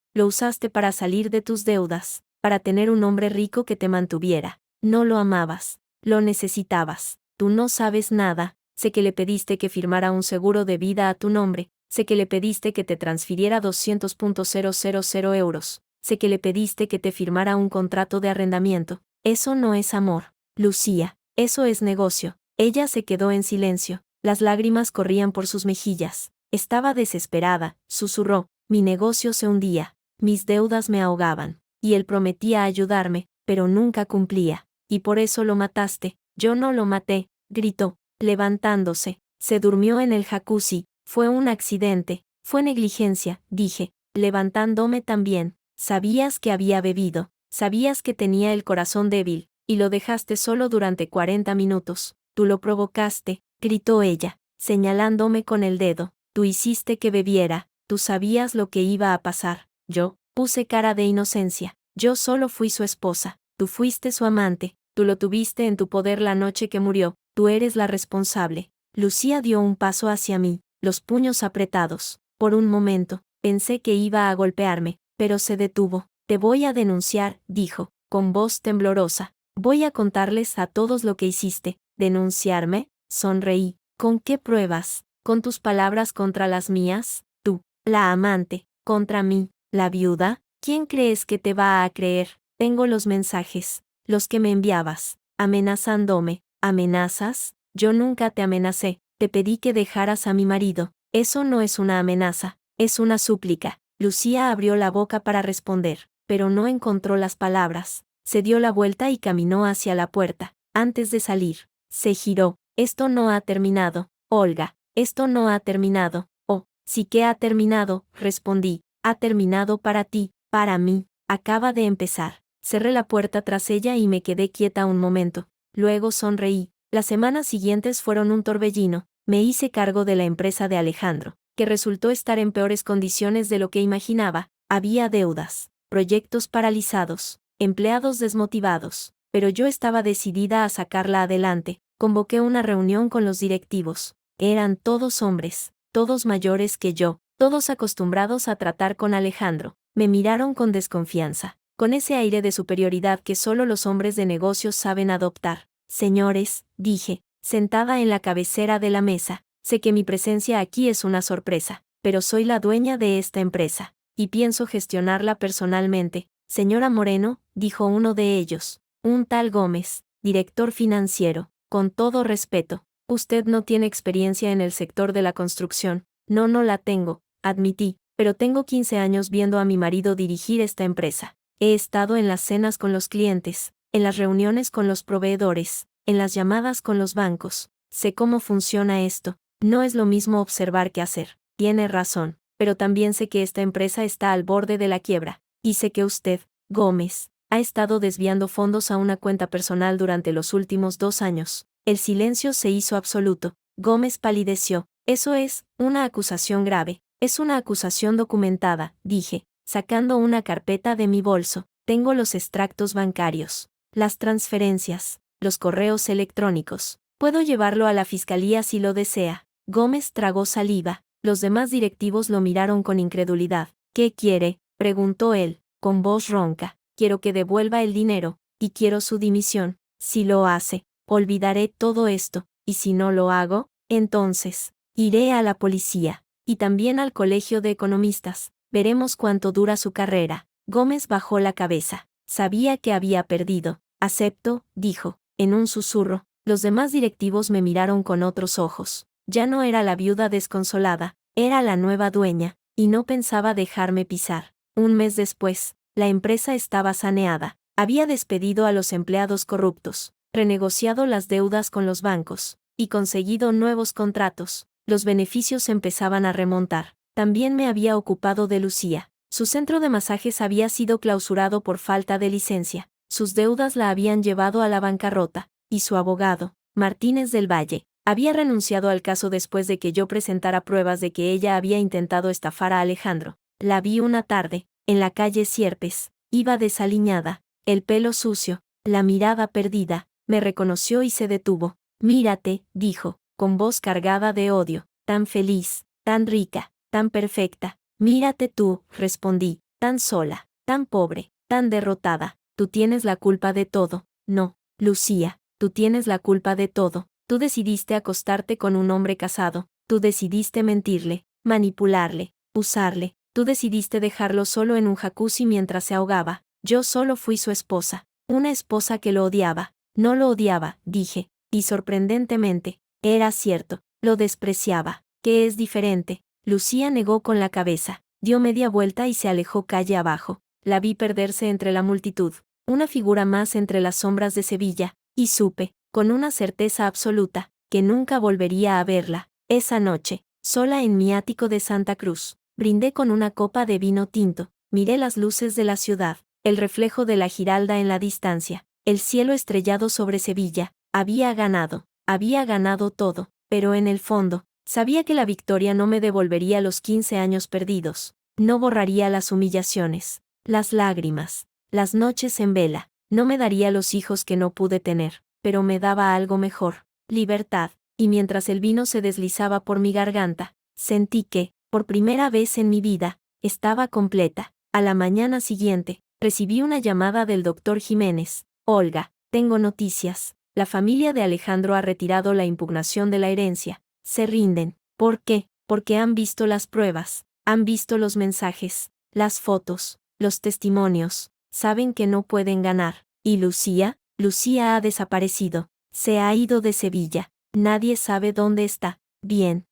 Speaker 1: para salir de tus deudas, para tener un hombre rico que te mantuviera. No lo amabas, lo necesitabas. Tú no sabes nada. Sé que le pediste que firmara un seguro de vida a tu nombre. Sé que le pediste que te transfiriera 200.000 euros. Sé que le pediste que te firmara un contrato de arrendamiento. Eso no es amor, Lucía. Eso es negocio. Ella se quedó en silencio. Las lágrimas corrían por sus mejillas. Estaba desesperada, susurró. Mi negocio se hundía. Mis deudas me ahogaban. Y él prometía ayudarme, pero nunca cumplía. Y por eso lo mataste. Yo no lo maté, gritó, levantándose. Se durmió en el jacuzzi. Fue un accidente. Fue negligencia, dije, levantándome también. Sabías que había bebido. Sabías que tenía el corazón débil, y lo dejaste solo durante 40 minutos. Tú lo provocaste, gritó ella, señalándome con el dedo. Tú hiciste que bebiera. Tú sabías lo que iba a pasar. Yo, puse cara de inocencia. Yo solo fui su esposa. Tú fuiste su amante. Tú lo tuviste en tu poder la noche que murió. Tú eres la responsable. Lucía dio un paso hacia mí, los puños apretados. Por un momento, pensé que iba a golpearme, pero se detuvo. Te voy a denunciar, dijo, con voz temblorosa. Voy a contarles a todos lo que hiciste. ¿Denunciarme? Sonreí. ¿Con qué pruebas? ¿Con tus palabras contra las mías? Tú, la amante, contra mí, la viuda. ¿Quién crees que te va a creer? Tengo los mensajes, los que me enviabas, amenazándome. ¿Amenazas? Yo nunca te amenacé. Te pedí que dejaras a mi marido. Eso no es una amenaza. Es una súplica. Lucía abrió la boca para responder, pero no encontró las palabras. Se dio la vuelta y caminó hacia la puerta. Antes de salir, se giró. Esto no ha terminado, Olga. Esto no ha terminado. Oh, sí que ha terminado, respondí. Ha terminado para ti, para mí. Acaba de empezar. Cerré la puerta tras ella y me quedé quieta un momento. Luego sonreí. Las semanas siguientes fueron un torbellino. Me hice cargo de la empresa de Alejandro, que resultó estar en peores condiciones de lo que imaginaba. Había deudas, proyectos paralizados, empleados desmotivados, pero yo estaba decidida a sacarla adelante. Convoqué una reunión con los directivos. Eran todos hombres, todos mayores que yo, todos acostumbrados a tratar con Alejandro. Me miraron con desconfianza, con ese aire de superioridad que solo los hombres de negocios saben adoptar. Señores, dije, sentada en la cabecera de la mesa, sé que mi presencia aquí es una sorpresa, pero soy la dueña de esta empresa, y pienso gestionarla personalmente. Señora Moreno, dijo uno de ellos, un tal Gómez, director financiero, con todo respeto, usted no tiene experiencia en el sector de la construcción. No la tengo, admití, pero tengo 15 años viendo a mi marido dirigir esta empresa. He estado en las cenas con los clientes, en las reuniones con los proveedores, en las llamadas con los bancos. Sé cómo funciona esto. No es lo mismo observar que hacer. Tiene razón, pero también sé que esta empresa está al borde de la quiebra, y sé que usted, Gómez, ha estado desviando fondos a una cuenta personal durante los últimos 2 años. El silencio se hizo absoluto. Gómez palideció. Eso es una acusación grave. Es una acusación documentada, dije, sacando una carpeta de mi bolso. Tengo los extractos bancarios, las transferencias, los correos electrónicos. Puedo llevarlo a la fiscalía si lo desea. Gómez tragó saliva. Los demás directivos lo miraron con incredulidad. ¿Qué quiere?, preguntó él, con voz ronca. Quiero que devuelva el dinero, y quiero su dimisión. Si lo hace, olvidaré todo esto, y si no lo hago, entonces, iré a la policía, y también al colegio de economistas. Veremos cuánto dura su carrera. Gómez bajó la cabeza. Sabía que había perdido. Acepto, dijo, en un susurro. Los demás directivos me miraron con otros ojos. Ya no era la viuda desconsolada, era la nueva dueña, y no pensaba dejarme pisar. Un mes después, la empresa estaba saneada. Había despedido a los empleados corruptos, renegociado las deudas con los bancos, y conseguido nuevos contratos. Los beneficios empezaban a remontar. También me había ocupado de Lucía. Su centro de masajes había sido clausurado por falta de licencia. Sus deudas la habían llevado a la bancarrota, y su abogado, Martínez del Valle, había renunciado al caso después de que yo presentara pruebas de que ella había intentado estafar a Alejandro. La vi una tarde, en la calle Sierpes. Iba desaliñada, el pelo sucio, la mirada perdida. Me reconoció y se detuvo. Mírate, dijo, con voz cargada de odio. Tan feliz, tan rica, tan perfecta. Mírate tú, respondí, tan sola, tan pobre, tan derrotada. Tú tienes la culpa de todo. No, Lucía, tú tienes la culpa de todo. Tú decidiste acostarte con un hombre casado. Tú decidiste mentirle, manipularle, usarle. Tú decidiste dejarlo solo en un jacuzzi mientras se ahogaba. Yo solo fui su esposa. Una esposa que lo odiaba. No lo odiaba, dije, y sorprendentemente, era cierto, lo despreciaba. ¿Qué es diferente? Lucía negó con la cabeza, dio media vuelta y se alejó calle abajo. La vi perderse entre la multitud, una figura más entre las sombras de Sevilla, y supe, con una certeza absoluta, que nunca volvería a verla. Esa noche, sola en mi ático de Santa Cruz, brindé con una copa de vino tinto, miré las luces de la ciudad, el reflejo de la Giralda en la distancia, el cielo estrellado sobre Sevilla. Había ganado todo, pero en el fondo, sabía que la victoria no me devolvería los 15 años perdidos, no borraría las humillaciones, las lágrimas, las noches en vela, no me daría los hijos que no pude tener, pero me daba algo mejor, libertad, y mientras el vino se deslizaba por mi garganta, sentí que, por primera vez en mi vida, estaba completa. A la mañana siguiente, recibí una llamada del doctor Jiménez. Olga, tengo noticias. La familia de Alejandro ha retirado la impugnación de la herencia. Se rinden. ¿Por qué? Porque han visto las pruebas, han visto los mensajes, las fotos, los testimonios. Saben que no pueden ganar. ¿Y Lucía? Lucía ha desaparecido. Se ha ido de Sevilla. Nadie sabe dónde está. Bien,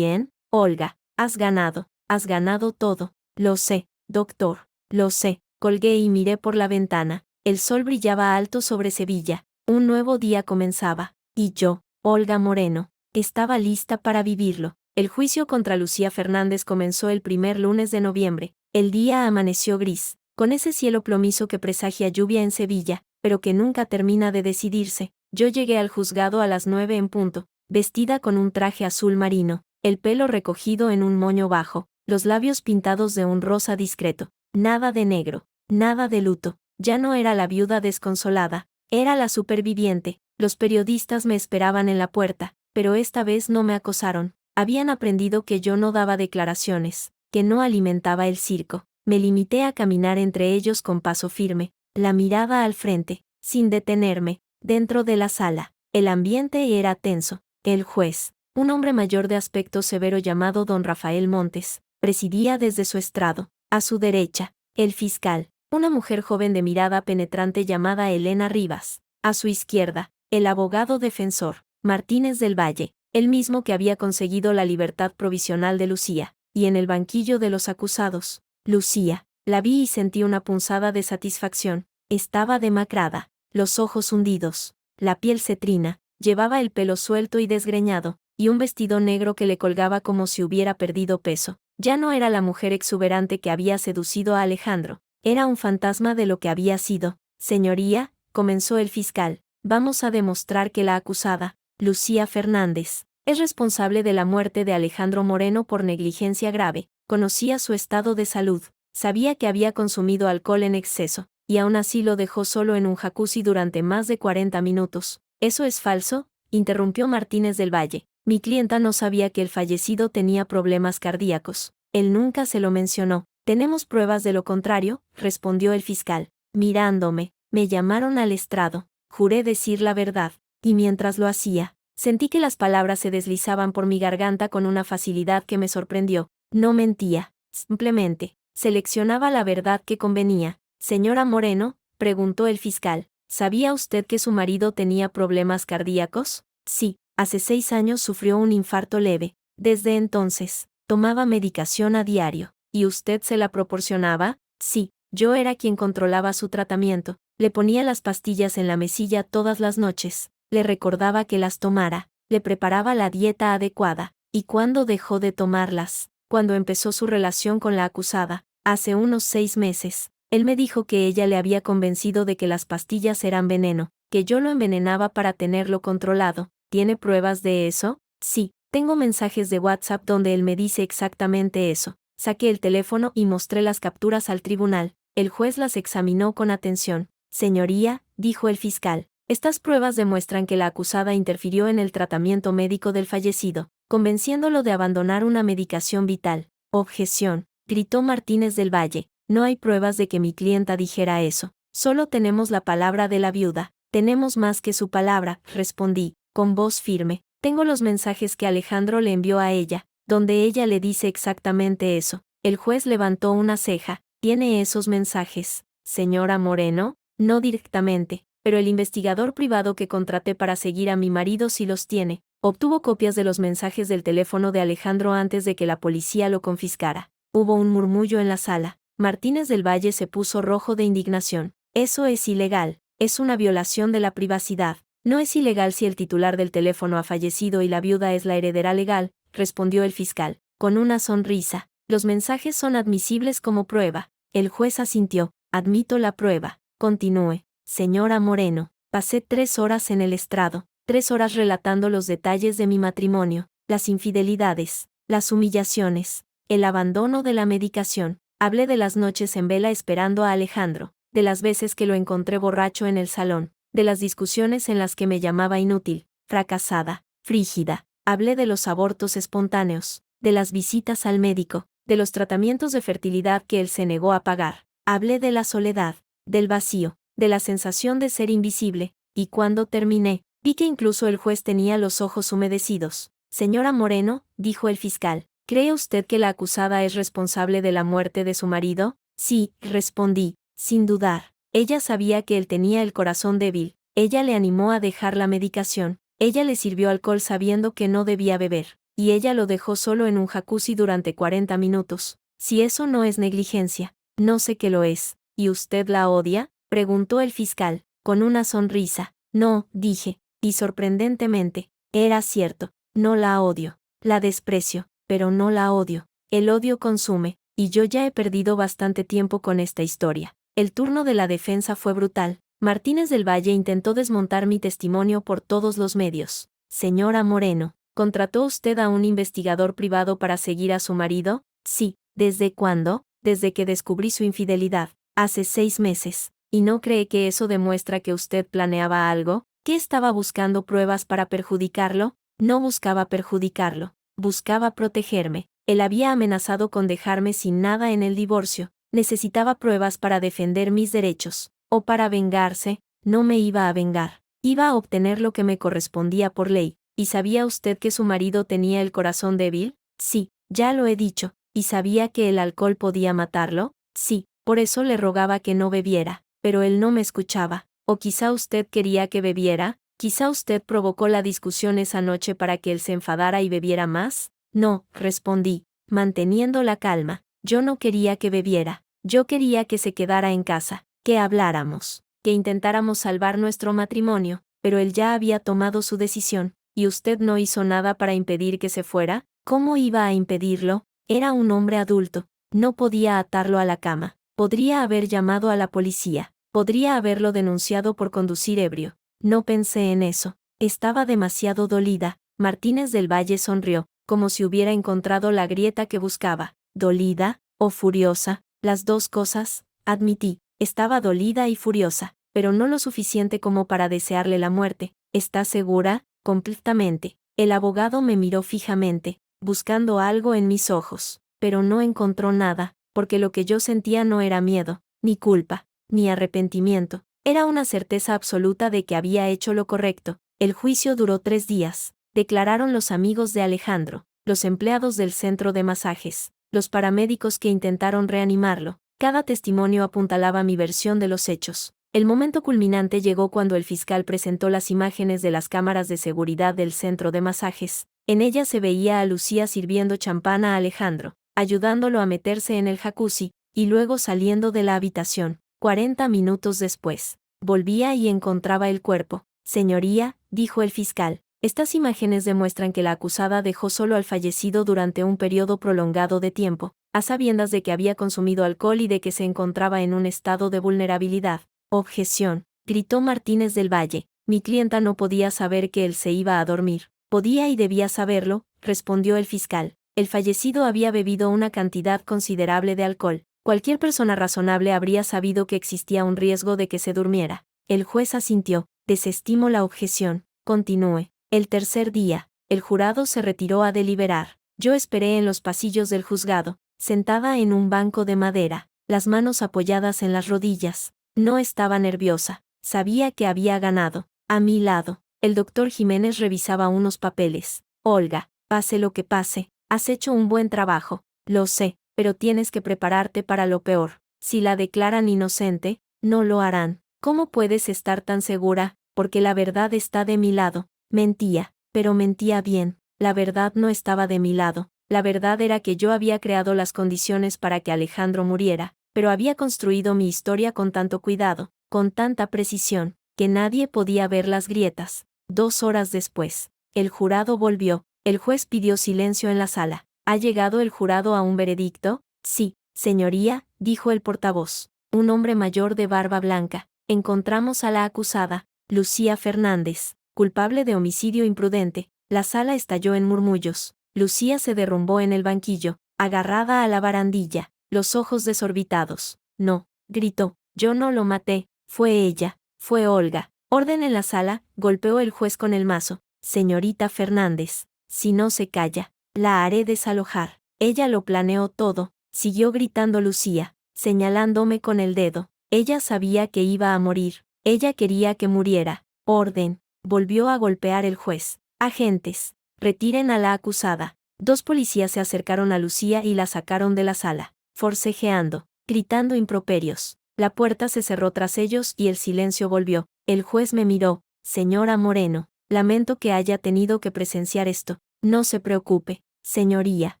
Speaker 1: Olga, has ganado. has ganado todo. Lo sé, doctor. Lo sé. Colgué y miré por la ventana. El sol brillaba alto sobre Sevilla. Un nuevo día comenzaba. Y yo, Olga Moreno, estaba lista para vivirlo. El juicio contra Lucía Fernández comenzó el primer lunes de noviembre. El día amaneció gris, con ese cielo plomizo que presagia lluvia en Sevilla, pero que nunca termina de decidirse. Yo llegué al juzgado a las 9 en punto, vestida con un traje azul marino, el pelo recogido en un moño bajo, los labios pintados de un rosa discreto. Nada de negro, nada de luto. Ya no era la viuda desconsolada, era la superviviente. Los periodistas me esperaban en la puerta, pero esta vez no me acosaron. Habían aprendido que yo no daba declaraciones, que no alimentaba el circo. Me limité a caminar entre ellos con paso firme, la mirada al frente, sin detenerme. Dentro de la sala, el ambiente era tenso. El juez, un hombre mayor de aspecto severo llamado don Rafael Montes, presidía desde su estrado. A su derecha, el fiscal, una mujer joven de mirada penetrante llamada Elena Rivas. A su izquierda, el abogado defensor, Martínez del Valle, el mismo que había conseguido la libertad provisional de Lucía. Y en el banquillo de los acusados, Lucía, la vi y sentí una punzada de satisfacción. Estaba demacrada, los ojos hundidos, la piel cetrina, llevaba el pelo suelto y desgreñado, y un vestido negro que le colgaba como si hubiera perdido peso. Ya no era la mujer exuberante que había seducido a Alejandro, era un fantasma de lo que había sido. Señoría, comenzó el fiscal, vamos a demostrar que la acusada, Lucía Fernández, es responsable de la muerte de Alejandro Moreno por negligencia grave. Conocía su estado de salud, sabía que había consumido alcohol en exceso, y aún así lo dejó solo en un jacuzzi durante más de 40 minutos. ¿Eso es falso?, interrumpió Martínez del Valle. Mi clienta no sabía que el fallecido tenía problemas cardíacos. Él nunca se lo mencionó. Tenemos pruebas de lo contrario, respondió el fiscal. Mirándome, me llamaron al estrado. Juré decir la verdad, y mientras lo hacía, sentí que las palabras se deslizaban por mi garganta con una facilidad que me sorprendió. No mentía, simplemente, seleccionaba la verdad que convenía. Señora Moreno, preguntó el fiscal, ¿sabía usted que su marido tenía problemas cardíacos? Sí, hace 6 años sufrió un infarto leve. Desde entonces, tomaba medicación a diario. ¿Y usted se la proporcionaba? Sí, yo era quien controlaba su tratamiento. Le ponía las pastillas en la mesilla todas las noches, le recordaba que las tomara, le preparaba la dieta adecuada. ¿Y cuándo dejó de tomarlas? Cuando empezó su relación con la acusada, hace unos 6 meses. Él me dijo que ella le había convencido de que las pastillas eran veneno, que yo lo envenenaba para tenerlo controlado. ¿Tiene pruebas de eso? Sí, tengo mensajes de WhatsApp donde él me dice exactamente eso. Saqué el teléfono y mostré las capturas al tribunal. El juez las examinó con atención. Señoría, dijo el fiscal, estas pruebas demuestran que la acusada interfirió en el tratamiento médico del fallecido, convenciéndolo de abandonar una medicación vital. Objeción, gritó Martínez del Valle. No hay pruebas de que mi clienta dijera eso. Solo tenemos la palabra de la viuda. Tenemos más que su palabra, respondí, con voz firme. Tengo los mensajes que Alejandro le envió a ella, donde ella le dice exactamente eso. El juez levantó una ceja. ¿Tiene esos mensajes, señora Moreno? No directamente, pero el investigador privado que contraté para seguir a mi marido sí los tiene. Obtuvo copias de los mensajes del teléfono de Alejandro antes de que la policía lo confiscara. Hubo un murmullo en la sala. Martínez del Valle se puso rojo de indignación. Eso es ilegal, es una violación de la privacidad. No es ilegal si el titular del teléfono ha fallecido y la viuda es la heredera legal, respondió el fiscal, con una sonrisa. Los mensajes son admisibles como prueba. El juez asintió. Admito la prueba. Continúe. Señora Moreno, pasé 3 horas en el estrado, 3 horas relatando los detalles de mi matrimonio, las infidelidades, las humillaciones, el abandono de la medicación. Hablé de las noches en vela esperando a Alejandro, de las veces que lo encontré borracho en el salón, de las discusiones en las que me llamaba inútil, fracasada, frígida. Hablé de los abortos espontáneos, de las visitas al médico, de los tratamientos de fertilidad que él se negó a pagar. Hablé de la soledad, del vacío, de la sensación de ser invisible, y cuando terminé, vi que incluso el juez tenía los ojos humedecidos. Señora Moreno, dijo el fiscal, ¿cree usted que la acusada es responsable de la muerte de su marido? Sí, respondí, sin dudar. Ella sabía que él tenía el corazón débil. Ella le animó a dejar la medicación. Ella le sirvió alcohol sabiendo que no debía beber. y ella lo dejó solo en un jacuzzi durante 40 minutos. Si eso no es negligencia, no sé qué lo es. ¿Y usted la odia?, preguntó el fiscal, con una sonrisa. No, dije, y sorprendentemente, era cierto, no la odio. La desprecio, pero no la odio. El odio consume, y yo ya he perdido bastante tiempo con esta historia. El turno de la defensa fue brutal. Martínez del Valle intentó desmontar mi testimonio por todos los medios. Señora Moreno, ¿contrató usted a un investigador privado para seguir a su marido? Sí. ¿Desde cuándo? Desde que descubrí su infidelidad, hace 6 meses. ¿Y no cree que eso demuestra que usted planeaba algo? ¿Que estaba buscando pruebas para perjudicarlo? No buscaba perjudicarlo, buscaba protegerme. Él había amenazado con dejarme sin nada en el divorcio. Necesitaba pruebas para defender mis derechos. O para vengarse. No me iba a vengar. Iba a obtener lo que me correspondía por ley. ¿Y sabía usted que su marido tenía el corazón débil? Sí, ya lo he dicho. ¿Y sabía que el alcohol podía matarlo? Sí, por eso le rogaba que no bebiera. Pero él no me escuchaba. ¿O quizá usted quería que bebiera? ¿Quizá usted provocó la discusión esa noche para que él se enfadara y bebiera más? No, respondí, manteniendo la calma. Yo no quería que bebiera. Yo quería que se quedara en casa, que habláramos, que intentáramos salvar nuestro matrimonio, pero él ya había tomado su decisión. ¿Y usted no hizo nada para impedir que se fuera? ¿Cómo iba a impedirlo? Era un hombre adulto. No podía atarlo a la cama. Podría haber llamado a la policía. Podría haberlo denunciado por conducir ebrio. No pensé en eso. Estaba demasiado dolida. Martínez del Valle sonrió, como si hubiera encontrado la grieta que buscaba. ¿Dolida o furiosa? Las dos cosas, admití. Estaba dolida y furiosa, pero no lo suficiente como para desearle la muerte. ¿Está segura? Completamente. El abogado me miró fijamente, buscando algo en mis ojos, pero no encontró nada, porque lo que yo sentía no era miedo, ni culpa, ni arrepentimiento. Era una certeza absoluta de que había hecho lo correcto. El juicio duró 3 días, declararon los amigos de Alejandro, los empleados del centro de masajes, los paramédicos que intentaron reanimarlo. Cada testimonio apuntalaba mi versión de los hechos. El momento culminante llegó cuando el fiscal presentó las imágenes de las cámaras de seguridad del centro de masajes. En ellas se veía a Lucía sirviendo champán a Alejandro, ayudándolo a meterse en el jacuzzi, y luego saliendo de la habitación. 40 minutos después, volvía y encontraba el cuerpo. Señoría, dijo el fiscal, estas imágenes demuestran que la acusada dejó solo al fallecido durante un periodo prolongado de tiempo, a sabiendas de que había consumido alcohol y de que se encontraba en un estado de vulnerabilidad. Objeción, gritó Martínez del Valle. Mi clienta no podía saber que él se iba a dormir. Podía y debía saberlo, respondió el fiscal. El fallecido había bebido una cantidad considerable de alcohol. Cualquier persona razonable habría sabido que existía un riesgo de que se durmiera. El juez asintió. Desestimo la objeción. Continúe. El tercer día, el jurado se retiró a deliberar. Yo esperé en los pasillos del juzgado, sentada en un banco de madera, las manos apoyadas en las rodillas. No estaba nerviosa. Sabía que había ganado. A mi lado, el doctor Jiménez revisaba unos papeles. Olga, pase lo que pase, has hecho un buen trabajo. Lo sé, pero tienes que prepararte para lo peor. Si la declaran inocente, no lo harán. ¿Cómo puedes estar tan segura? Porque la verdad está de mi lado. Mentía, pero mentía bien. La verdad no estaba de mi lado. La verdad era que yo había creado las condiciones para que Alejandro muriera, pero había construido mi historia con tanto cuidado, con tanta precisión, que nadie podía ver las grietas. 2 horas después, el jurado volvió. El juez pidió silencio en la sala. ¿Ha llegado el jurado a un veredicto? Sí, señoría, dijo el portavoz. Un hombre mayor de barba blanca. Encontramos a la acusada, Lucía Fernández, culpable de homicidio imprudente. La sala estalló en murmullos. Lucía se derrumbó en el banquillo, agarrada a la barandilla, los ojos desorbitados. No, gritó, yo no lo maté, fue ella, fue Olga. Orden en la sala, golpeó el juez con el mazo. Señorita Fernández, si no se calla, la haré desalojar. Ella lo planeó todo, siguió gritando Lucía, señalándome con el dedo. Ella sabía que iba a morir, ella quería que muriera. Orden, volvió a golpear el juez. Agentes, retiren a la acusada. 2 policías se acercaron a Lucía y la sacaron de la sala, forcejeando, gritando improperios. La puerta se cerró tras ellos y el silencio volvió. El juez me miró. Señora Moreno, lamento que haya tenido que presenciar esto. No se preocupe, señoría,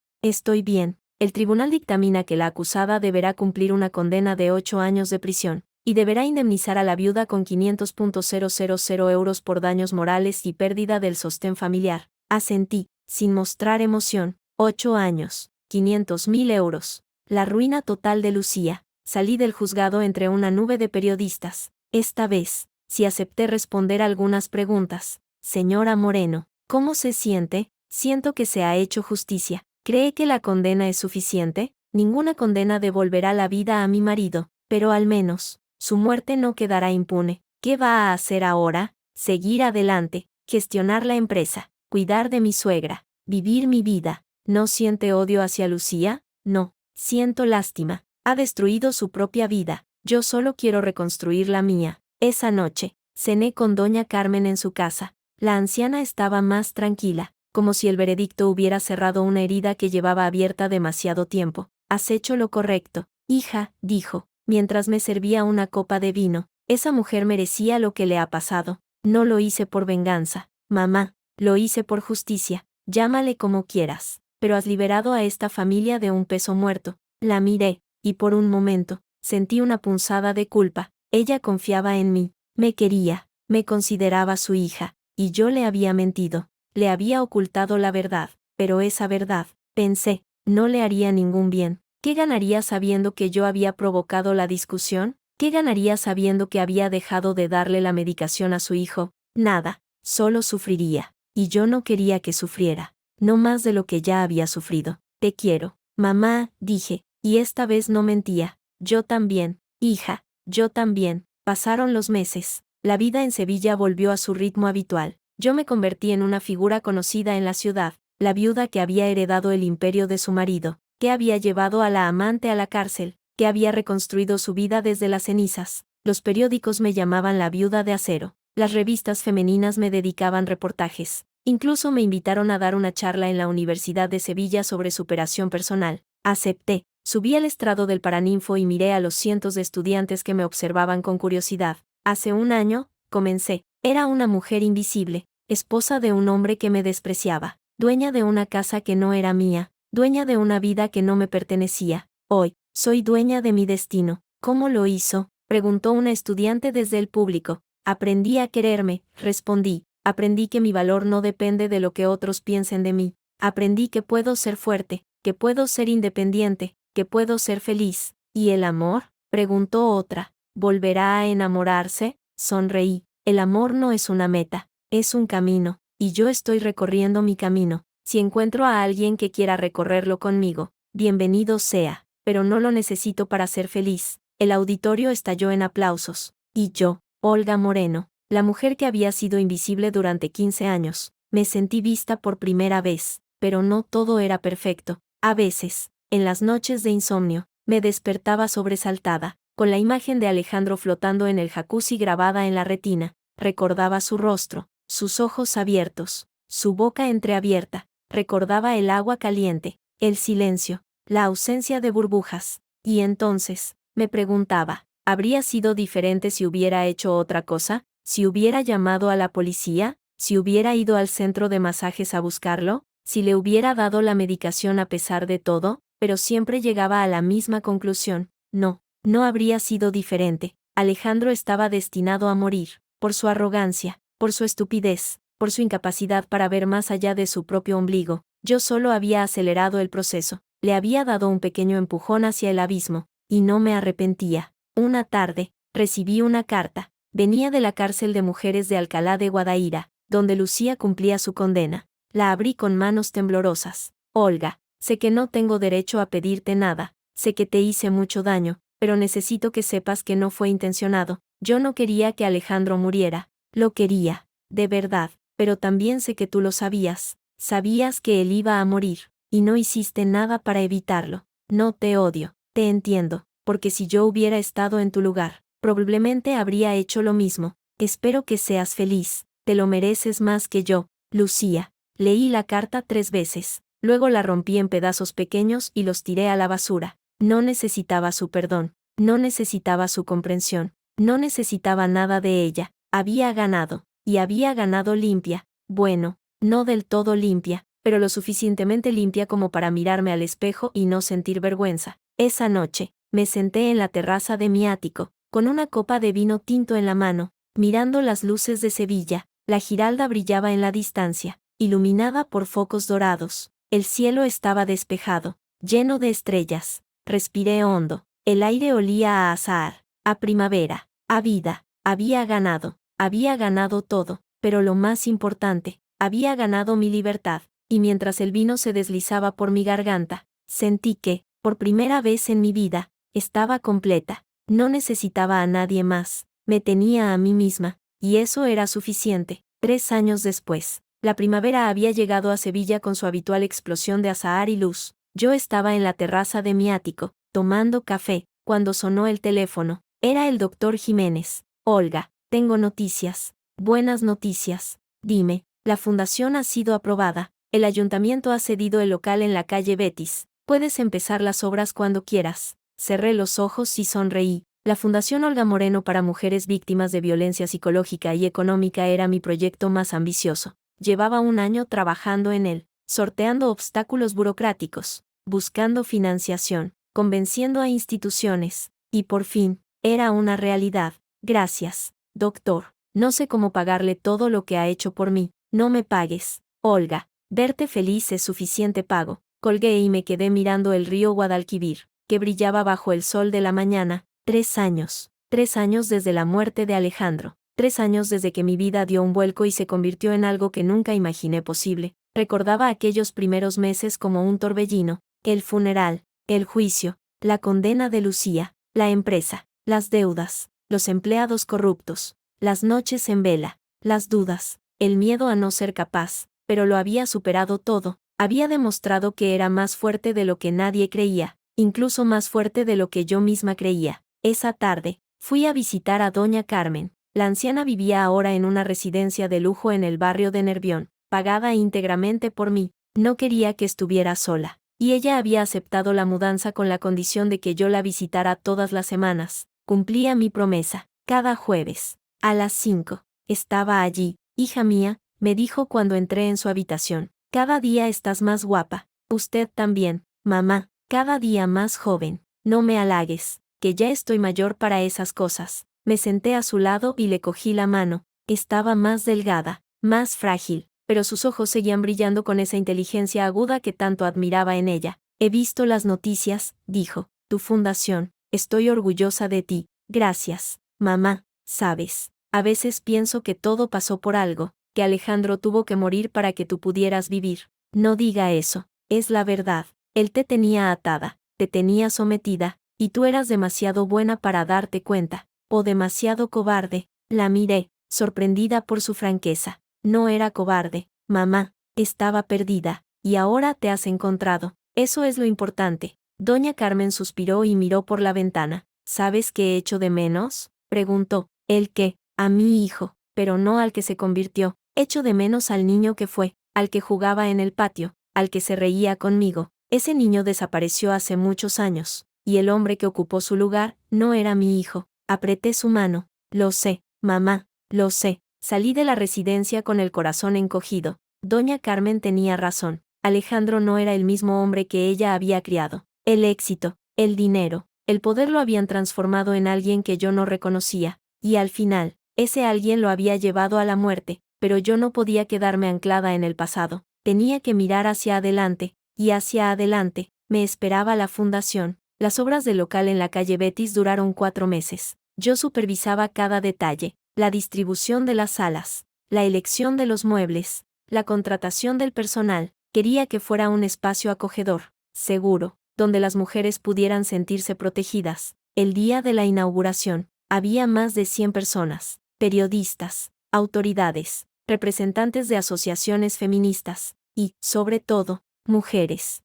Speaker 1: estoy bien. El tribunal dictamina que la acusada deberá cumplir una condena de 8 años de prisión, y deberá indemnizar a la viuda con 500.000 euros por daños morales y pérdida del sostén familiar. Asentí, sin mostrar emoción. 8 años, 500.000 euros. La ruina total de Lucía. Salí del juzgado entre una nube de periodistas. Esta vez, sí acepté responder algunas preguntas. Señora Moreno, ¿cómo se siente? Siento que se ha hecho justicia. ¿Cree que la condena es suficiente? Ninguna condena devolverá la vida a mi marido, pero al menos, su muerte no quedará impune. ¿Qué va a hacer ahora? Seguir adelante, gestionar la empresa, cuidar de mi suegra, vivir mi vida. ¿No siente odio hacia Lucía? No, siento lástima. Ha destruido su propia vida. Yo solo quiero reconstruir la mía. Esa noche, cené con doña Carmen en su casa. La anciana estaba más tranquila, como si el veredicto hubiera cerrado una herida que llevaba abierta demasiado tiempo. Has hecho lo correcto, hija, dijo, mientras me servía una copa de vino. Esa mujer merecía lo que le ha pasado. No lo hice por venganza, mamá, lo hice por justicia. Llámale como quieras, pero has liberado a esta familia de un peso muerto. La miré, y por un momento, sentí una punzada de culpa. Ella confiaba en mí, me quería, me consideraba su hija, y yo le había mentido, le había ocultado la verdad, pero esa verdad, pensé, no le haría ningún bien. ¿Qué ganaría sabiendo que yo había provocado la discusión? ¿Qué ganaría sabiendo que había dejado de darle la medicación a su hijo? Nada, solo sufriría, y yo no quería que sufriera, no más de lo que ya había sufrido. Te quiero, mamá, dije, y esta vez no mentía. Yo también, hija, yo también. Pasaron los meses. La vida en Sevilla volvió a su ritmo habitual. Yo me convertí en una figura conocida en la ciudad, la viuda que había heredado el imperio de su marido, que había llevado a la amante a la cárcel, que había reconstruido su vida desde las cenizas. Los periódicos me llamaban la viuda de acero. Las revistas femeninas me dedicaban reportajes. Incluso me invitaron a dar una charla en la Universidad de Sevilla sobre superación personal. Acepté. Subí al estrado del Paraninfo y miré a los cientos de estudiantes que me observaban con curiosidad. Hace un año, comencé. Era una mujer invisible, esposa de un hombre que me despreciaba, dueña de una casa que no era mía, dueña de una vida que no me pertenecía. Hoy, soy dueña de mi destino. ¿Cómo lo hizo?, preguntó una estudiante desde el público. Aprendí a quererme, respondí. Aprendí que mi valor no depende de lo que otros piensen de mí. Aprendí que puedo ser fuerte, que puedo ser independiente, que puedo ser feliz. ¿Y el amor?, preguntó otra. ¿Volverá a enamorarse? Sonreí. El amor no es una meta, es un camino, y yo estoy recorriendo mi camino. Si encuentro a alguien que quiera recorrerlo conmigo, bienvenido sea, pero no lo necesito para ser feliz. El auditorio estalló en aplausos. Y yo, Olga Moreno, la mujer que había sido invisible durante 15 años, me sentí vista por primera vez, pero no todo era perfecto. A veces, en las noches de insomnio, me despertaba sobresaltada, con la imagen de Alejandro flotando en el jacuzzi grabada en la retina. Recordaba su rostro, sus ojos abiertos, su boca entreabierta. Recordaba el agua caliente, el silencio, la ausencia de burbujas. Y entonces, me preguntaba, ¿habría sido diferente si hubiera hecho otra cosa? ¿Si hubiera llamado a la policía? ¿Si hubiera ido al centro de masajes a buscarlo? ¿Si le hubiera dado la medicación a pesar de todo? Pero siempre llegaba a la misma conclusión. No, no habría sido diferente. Alejandro estaba destinado a morir, por su arrogancia, por su estupidez, por su incapacidad para ver más allá de su propio ombligo. Yo solo había acelerado el proceso, le había dado un pequeño empujón hacia el abismo, y no me arrepentía. Una tarde, recibí una carta. Venía de la cárcel de mujeres de Alcalá de Guadaira, donde Lucía cumplía su condena. La abrí con manos temblorosas. Olga, sé que no tengo derecho a pedirte nada, sé que te hice mucho daño, pero necesito que sepas que no fue intencionado. Yo no quería que Alejandro muriera, lo quería, de verdad, pero también sé que tú lo sabías. Sabías que él iba a morir, y no hiciste nada para evitarlo. No te odio, te entiendo, porque si yo hubiera estado en tu lugar, probablemente habría hecho lo mismo. Espero que seas feliz, te lo mereces más que yo, Lucía. Leí la carta 3 veces, luego la rompí en pedazos pequeños y los tiré a la basura. No necesitaba su perdón, no necesitaba su comprensión, no necesitaba nada de ella. Había ganado, y había ganado limpia. Bueno, no del todo limpia, pero lo suficientemente limpia como para mirarme al espejo y no sentir vergüenza. Esa noche, me senté en la terraza de mi ático, con una copa de vino tinto en la mano, mirando las luces de Sevilla. La Giralda brillaba en la distancia, iluminada por focos dorados. El cielo estaba despejado, lleno de estrellas. Respiré hondo. El aire olía a azahar, a primavera, a vida. Había ganado todo, pero lo más importante, había ganado mi libertad, y mientras el vino se deslizaba por mi garganta, sentí que, por primera vez en mi vida, estaba completa. No necesitaba a nadie más, me tenía a mí misma, y eso era suficiente. 3 años después, la primavera había llegado a Sevilla con su habitual explosión de azahar y luz. Yo estaba en la terraza de mi ático, tomando café, cuando sonó el teléfono. Era el doctor Jiménez. Olga, tengo noticias. Buenas noticias. Dime, la fundación ha sido aprobada. El ayuntamiento ha cedido el local en la calle Betis. Puedes empezar las obras cuando quieras. Cerré los ojos y sonreí. La Fundación Olga Moreno para mujeres víctimas de violencia psicológica y económica era mi proyecto más ambicioso. Llevaba 1 año trabajando en él, sorteando obstáculos burocráticos, buscando financiación, convenciendo a instituciones, y por fin, era una realidad. Gracias, doctor. No sé cómo pagarle todo lo que ha hecho por mí. No me pagues, Olga. Verte feliz es suficiente pago. Colgué y me quedé mirando el río Guadalquivir, que brillaba bajo el sol de la mañana. 3 años. 3 años desde la muerte de Alejandro. 3 años desde que mi vida dio un vuelco y se convirtió en algo que nunca imaginé posible. Recordaba aquellos primeros meses como un torbellino. El funeral, el juicio, la condena de Lucía, la empresa, las deudas, los empleados corruptos, las noches en vela, las dudas, el miedo a no ser capaz, pero lo había superado todo. Había demostrado que era más fuerte de lo que nadie creía, incluso más fuerte de lo que yo misma creía. Esa tarde, fui a visitar a doña Carmen. La anciana vivía ahora en una residencia de lujo en el barrio de Nervión, pagada íntegramente por mí. No quería que estuviera sola, y ella había aceptado la mudanza con la condición de que yo la visitara todas las semanas. Cumplía mi promesa. Cada jueves, a las 5, estaba allí. Hija mía, me dijo cuando entré en su habitación. Cada día estás más guapa. Usted también, mamá, cada día más joven. No me halagues, que ya estoy mayor para esas cosas. Me senté a su lado y le cogí la mano. Estaba más delgada, más frágil, pero sus ojos seguían brillando con esa inteligencia aguda que tanto admiraba en ella. He visto las noticias, dijo. Tu fundación. Estoy orgullosa de ti. Gracias, mamá. Sabes, a veces pienso que todo pasó por algo, que Alejandro tuvo que morir para que tú pudieras vivir. No diga eso, es la verdad. Él te tenía atada, te tenía sometida, y tú eras demasiado buena para darte cuenta, o demasiado cobarde. La miré, sorprendida por su franqueza. No era cobarde, mamá, estaba perdida, y ahora te has encontrado. Eso es lo importante. Doña Carmen suspiró y miró por la ventana. ¿Sabes qué echo de menos?, preguntó. ¿El qué? A mi hijo, pero no al que se convirtió. Echo de menos al niño que fue, al que jugaba en el patio, al que se reía conmigo. Ese niño desapareció hace muchos años, y el hombre que ocupó su lugar no era mi hijo. Apreté su mano. Lo sé, mamá, lo sé. Salí de la residencia con el corazón encogido. Doña Carmen tenía razón. Alejandro no era el mismo hombre que ella había criado. El éxito, el dinero, el poder lo habían transformado en alguien que yo no reconocía, y al final, ese alguien lo había llevado a la muerte, pero yo no podía quedarme anclada en el pasado. Tenía que mirar hacia adelante, y hacia adelante, me esperaba la fundación. Las obras del local en la calle Betis duraron 4 meses. Yo supervisaba cada detalle, la distribución de las salas, la elección de los muebles, la contratación del personal. Quería que fuera un espacio acogedor, seguro, donde las mujeres pudieran sentirse protegidas. El día de la inauguración, había más de 100 personas, periodistas, autoridades, representantes de asociaciones feministas, y, sobre todo, mujeres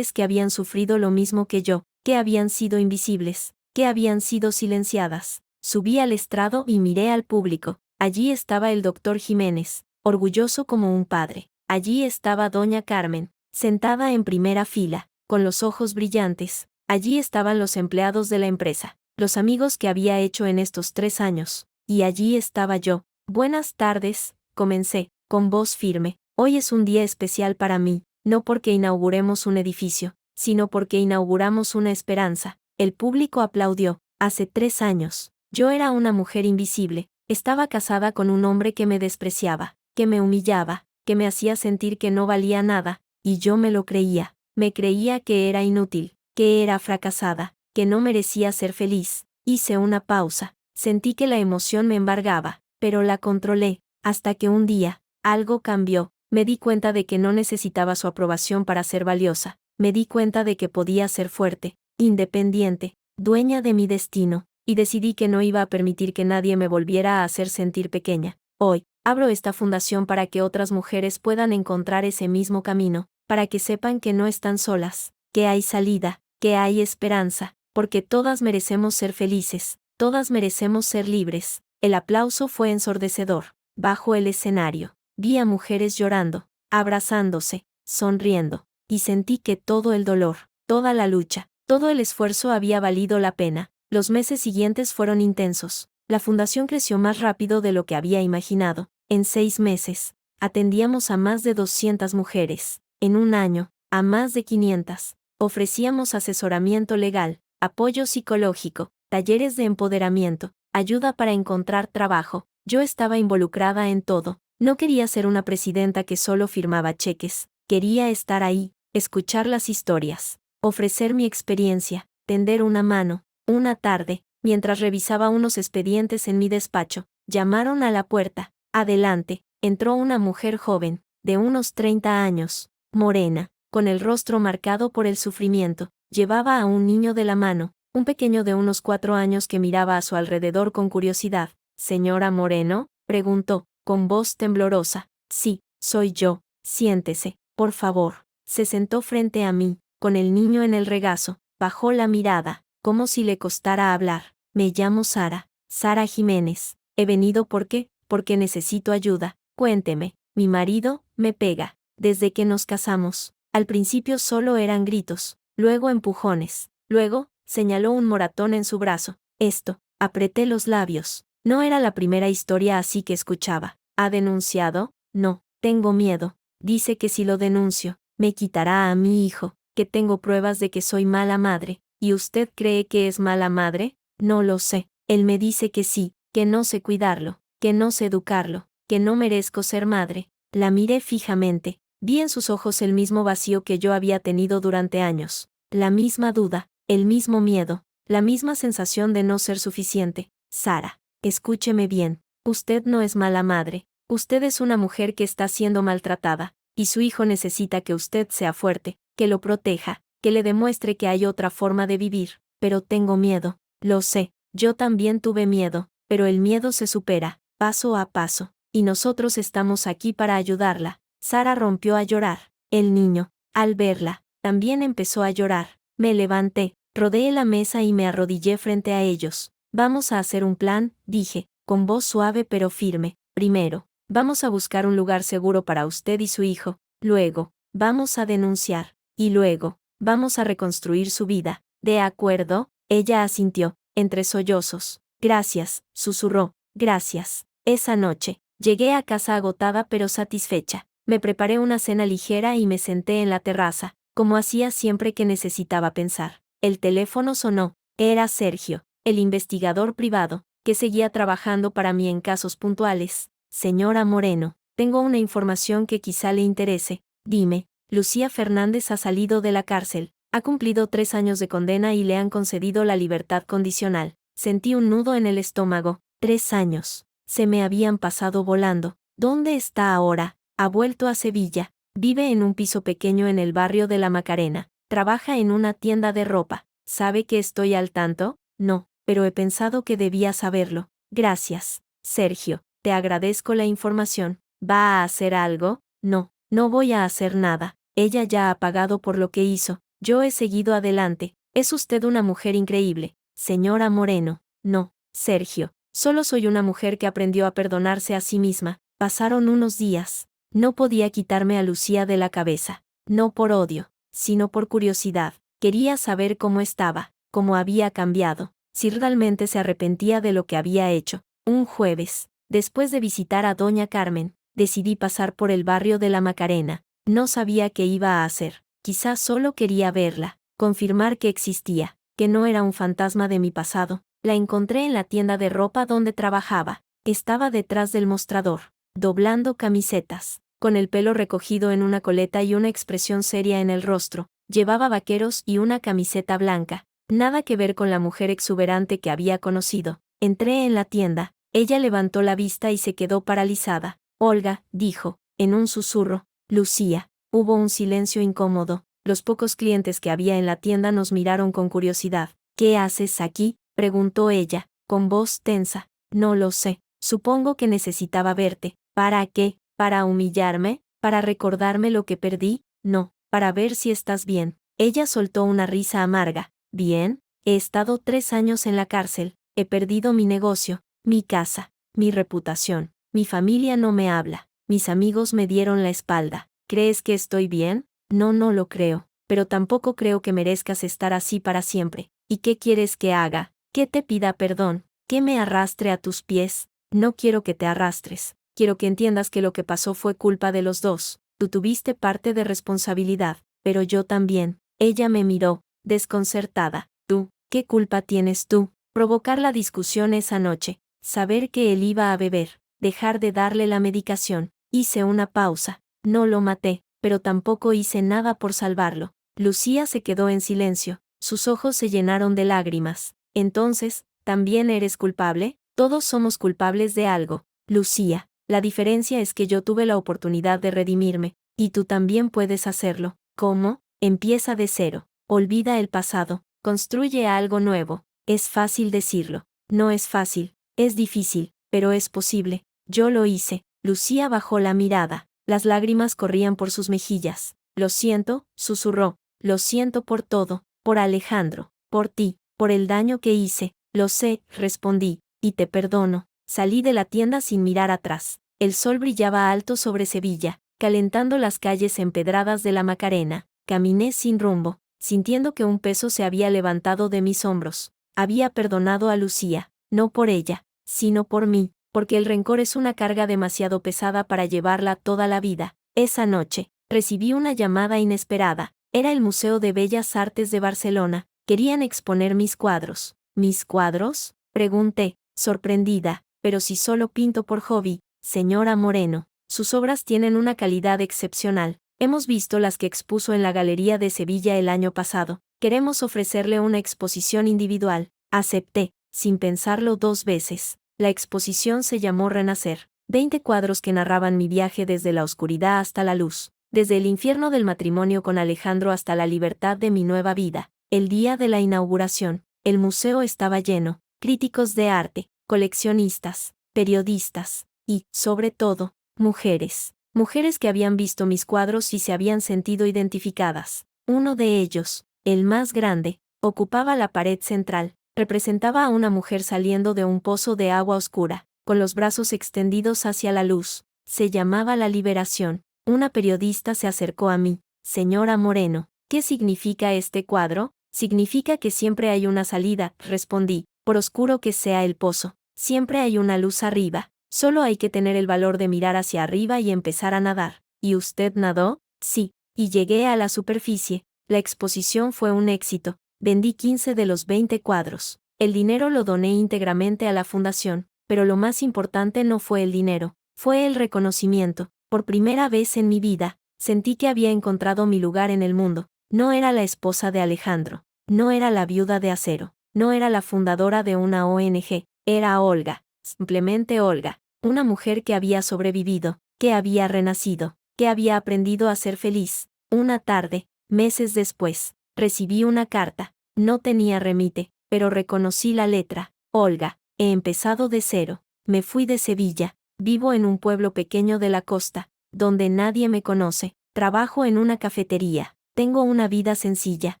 Speaker 1: que habían sufrido lo mismo que yo, que habían sido invisibles, que habían sido silenciadas. Subí al estrado y miré al público. Allí estaba el doctor Jiménez, orgulloso como un padre. Allí estaba doña Carmen, sentada en primera fila, con los ojos brillantes. Allí estaban los empleados de la empresa, los amigos que había hecho en estos 3 años. Y allí estaba yo. Buenas tardes, comencé, con voz firme. Hoy es un día especial para mí, no porque inauguremos un edificio, sino porque inauguramos una esperanza. El público aplaudió. Hace 3 años, yo era una mujer invisible, estaba casada con un hombre que me despreciaba, que me humillaba, que me hacía sentir que no valía nada, y yo me lo creía. Me creía que era inútil, que era fracasada, que no merecía ser feliz. Hice una pausa, sentí que la emoción me embargaba, pero la controlé, hasta que un día, algo cambió. Me di cuenta de que no necesitaba su aprobación para ser valiosa, me di cuenta de que podía ser fuerte, independiente, dueña de mi destino, y decidí que no iba a permitir que nadie me volviera a hacer sentir pequeña. Hoy, abro esta fundación para que otras mujeres puedan encontrar ese mismo camino, para que sepan que no están solas, que hay salida, que hay esperanza, porque todas merecemos ser felices, todas merecemos ser libres. El aplauso fue ensordecedor. Bajo el escenario, vi a mujeres llorando, abrazándose, sonriendo, y sentí que todo el dolor, toda la lucha, todo el esfuerzo había valido la pena. Los meses siguientes fueron intensos. La fundación creció más rápido de lo que había imaginado. En 6 meses, atendíamos a más de 200 mujeres. En un año, a más de 500. Ofrecíamos asesoramiento legal, apoyo psicológico, talleres de empoderamiento, ayuda para encontrar trabajo. Yo estaba involucrada en todo. No quería ser una presidenta que solo firmaba cheques. Quería estar ahí, escuchar las historias, ofrecer mi experiencia, tender una mano. Una tarde, mientras revisaba unos expedientes en mi despacho, llamaron a la puerta. Adelante, entró una mujer joven, de unos 30 años, morena, con el rostro marcado por el sufrimiento. Llevaba a un niño de la mano, un pequeño de unos 4 años que miraba a su alrededor con curiosidad. «¿Señora Moreno?», preguntó, con voz temblorosa. «Sí, soy yo. Siéntese, por favor». Se sentó frente a mí, con el niño en el regazo, bajó la mirada, como si le costara hablar. «Me llamo Sara, Sara Jiménez. He venido porque necesito ayuda. Cuénteme, mi marido me pega. Desde que nos casamos. Al principio solo eran gritos, luego empujones, luego, señaló un moratón en su brazo. Esto, apreté los labios. No era la primera historia así que escuchaba. ¿Ha denunciado? No, tengo miedo. Dice que si lo denuncio, me quitará a mi hijo, que tengo pruebas de que soy mala madre. ¿Y usted cree que es mala madre? No lo sé. Él me dice que sí, que no sé cuidarlo, que no sé educarlo, que no merezco ser madre. La miré fijamente. Vi en sus ojos el mismo vacío que yo había tenido durante años. La misma duda, el mismo miedo, la misma sensación de no ser suficiente. Sara, escúcheme bien. Usted no es mala madre. Usted es una mujer que está siendo maltratada, y su hijo necesita que usted sea fuerte, que lo proteja, que le demuestre que hay otra forma de vivir. Pero tengo miedo. Lo sé, yo también tuve miedo, pero el miedo se supera, paso a paso, y nosotros estamos aquí para ayudarla. Sara rompió a llorar. El niño, al verla, también empezó a llorar. Me levanté, rodeé la mesa y me arrodillé frente a ellos. Vamos a hacer un plan, dije, con voz suave pero firme. Primero, vamos a buscar un lugar seguro para usted y su hijo. Luego, vamos a denunciar. Y luego, vamos a reconstruir su vida. ¿De acuerdo? Ella asintió, entre sollozos. Gracias, susurró. Gracias. Esa noche, llegué a casa agotada pero satisfecha. Me preparé una cena ligera y me senté en la terraza, como hacía siempre que necesitaba pensar. El teléfono sonó. Era Sergio, el investigador privado, que seguía trabajando para mí en casos puntuales. Señora Moreno, tengo una información que quizá le interese. Dime, Lucía Fernández ha salido de la cárcel. Ha cumplido 3 años de condena y le han concedido la libertad condicional. Sentí un nudo en el estómago. 3 años. Se me habían pasado volando. ¿Dónde está ahora? Ha vuelto a Sevilla. Vive en un piso pequeño en el barrio de La Macarena. Trabaja en una tienda de ropa. ¿Sabe que estoy al tanto? No, pero he pensado que debía saberlo. Gracias, Sergio. Te agradezco la información. ¿Va a hacer algo? No, no voy a hacer nada. Ella ya ha pagado por lo que hizo. Yo he seguido adelante. Es usted una mujer increíble, señora Moreno. No, Sergio. Solo soy una mujer que aprendió a perdonarse a sí misma. Pasaron unos días. No podía quitarme a Lucía de la cabeza. No por odio, sino por curiosidad. Quería saber cómo estaba, cómo había cambiado, si realmente se arrepentía de lo que había hecho. Un jueves, después de visitar a doña Carmen, decidí pasar por el barrio de la Macarena. No sabía qué iba a hacer. Quizás solo quería verla, confirmar que existía, que no era un fantasma de mi pasado. La encontré en la tienda de ropa donde trabajaba. Estaba detrás del mostrador, doblando camisetas, con el pelo recogido en una coleta y una expresión seria en el rostro. Llevaba vaqueros y una camiseta blanca. Nada que ver con la mujer exuberante que había conocido. Entré en la tienda. Ella levantó la vista y se quedó paralizada. Olga, dijo, en un susurro. Lucía. Hubo un silencio incómodo. Los pocos clientes que había en la tienda nos miraron con curiosidad. ¿Qué haces aquí?, preguntó ella, con voz tensa. No lo sé. Supongo que necesitaba verte. ¿Para qué? ¿Para humillarme? ¿Para recordarme lo que perdí? No, para ver si estás bien. Ella soltó una risa amarga. ¿Bien? He estado 3 años en la cárcel. He perdido mi negocio, mi casa, mi reputación. Mi familia no me habla. Mis amigos me dieron la espalda. ¿Crees que estoy bien? No, no lo creo. Pero tampoco creo que merezcas estar así para siempre. ¿Y qué quieres que haga? ¿Que te pida perdón? ¿Que me arrastre a tus pies? No quiero que te arrastres. Quiero que entiendas que lo que pasó fue culpa de los dos. Tú tuviste parte de responsabilidad, pero yo también. Ella me miró, desconcertada. ¿Tú? ¿Qué culpa tienes tú? Provocar la discusión esa noche. Saber que él iba a beber. Dejar de darle la medicación. Hice una pausa. No lo maté, pero tampoco hice nada por salvarlo. Lucía se quedó en silencio. Sus ojos se llenaron de lágrimas. Entonces, ¿también eres culpable? Todos somos culpables de algo, Lucía. La diferencia es que yo tuve la oportunidad de redimirme, y tú también puedes hacerlo. ¿Cómo? Empieza de cero. Olvida el pasado. Construye algo nuevo. Es fácil decirlo. No es fácil. Es difícil, pero es posible. Yo lo hice. Lucía bajó la mirada. Las lágrimas corrían por sus mejillas. Lo siento, susurró. Lo siento por todo. Por Alejandro. Por ti. Por el daño que hice. Lo sé, respondí. Y te perdono. Salí de la tienda sin mirar atrás. El sol brillaba alto sobre Sevilla, calentando las calles empedradas de la Macarena. Caminé sin rumbo, sintiendo que un peso se había levantado de mis hombros. Había perdonado a Lucía, no por ella, sino por mí, porque el rencor es una carga demasiado pesada para llevarla toda la vida. Esa noche, recibí una llamada inesperada. Era el Museo de Bellas Artes de Barcelona. Querían exponer mis cuadros. ¿Mis cuadros?, pregunté, sorprendida. Pero si solo pinto por hobby, señora Moreno. Sus obras tienen una calidad excepcional. Hemos visto las que expuso en la Galería de Sevilla el año pasado. Queremos ofrecerle una exposición individual. Acepté, sin pensarlo 2 veces. La exposición se llamó Renacer. 20 cuadros que narraban mi viaje desde la oscuridad hasta la luz, desde el infierno del matrimonio con Alejandro hasta la libertad de mi nueva vida. El día de la inauguración, el museo estaba lleno. Críticos de arte, coleccionistas, periodistas, y, sobre todo, mujeres. Mujeres que habían visto mis cuadros y se habían sentido identificadas. Uno de ellos, el más grande, ocupaba la pared central. Representaba a una mujer saliendo de un pozo de agua oscura, con los brazos extendidos hacia la luz. Se llamaba La Liberación. Una periodista se acercó a mí. Señora Moreno, ¿qué significa este cuadro? Significa que siempre hay una salida, respondí, por oscuro que sea el pozo. Siempre hay una luz arriba. Solo hay que tener el valor de mirar hacia arriba y empezar a nadar. ¿Y usted nadó? Sí, y llegué a la superficie. La exposición fue un éxito. Vendí 15 de los 20 cuadros. El dinero lo doné íntegramente a la fundación, pero lo más importante no fue el dinero, fue el reconocimiento. Por primera vez en mi vida, sentí que había encontrado mi lugar en el mundo. No era la esposa de Alejandro, no era la viuda de acero, no era la fundadora de una ONG, era Olga, simplemente Olga, una mujer que había sobrevivido, que había renacido, que había aprendido a ser feliz. Una tarde, meses después, recibí una carta. No tenía remite, pero reconocí la letra. Olga, he empezado de cero. Me fui de Sevilla. Vivo en un pueblo pequeño de la costa, donde nadie me conoce. Trabajo en una cafetería. Tengo una vida sencilla,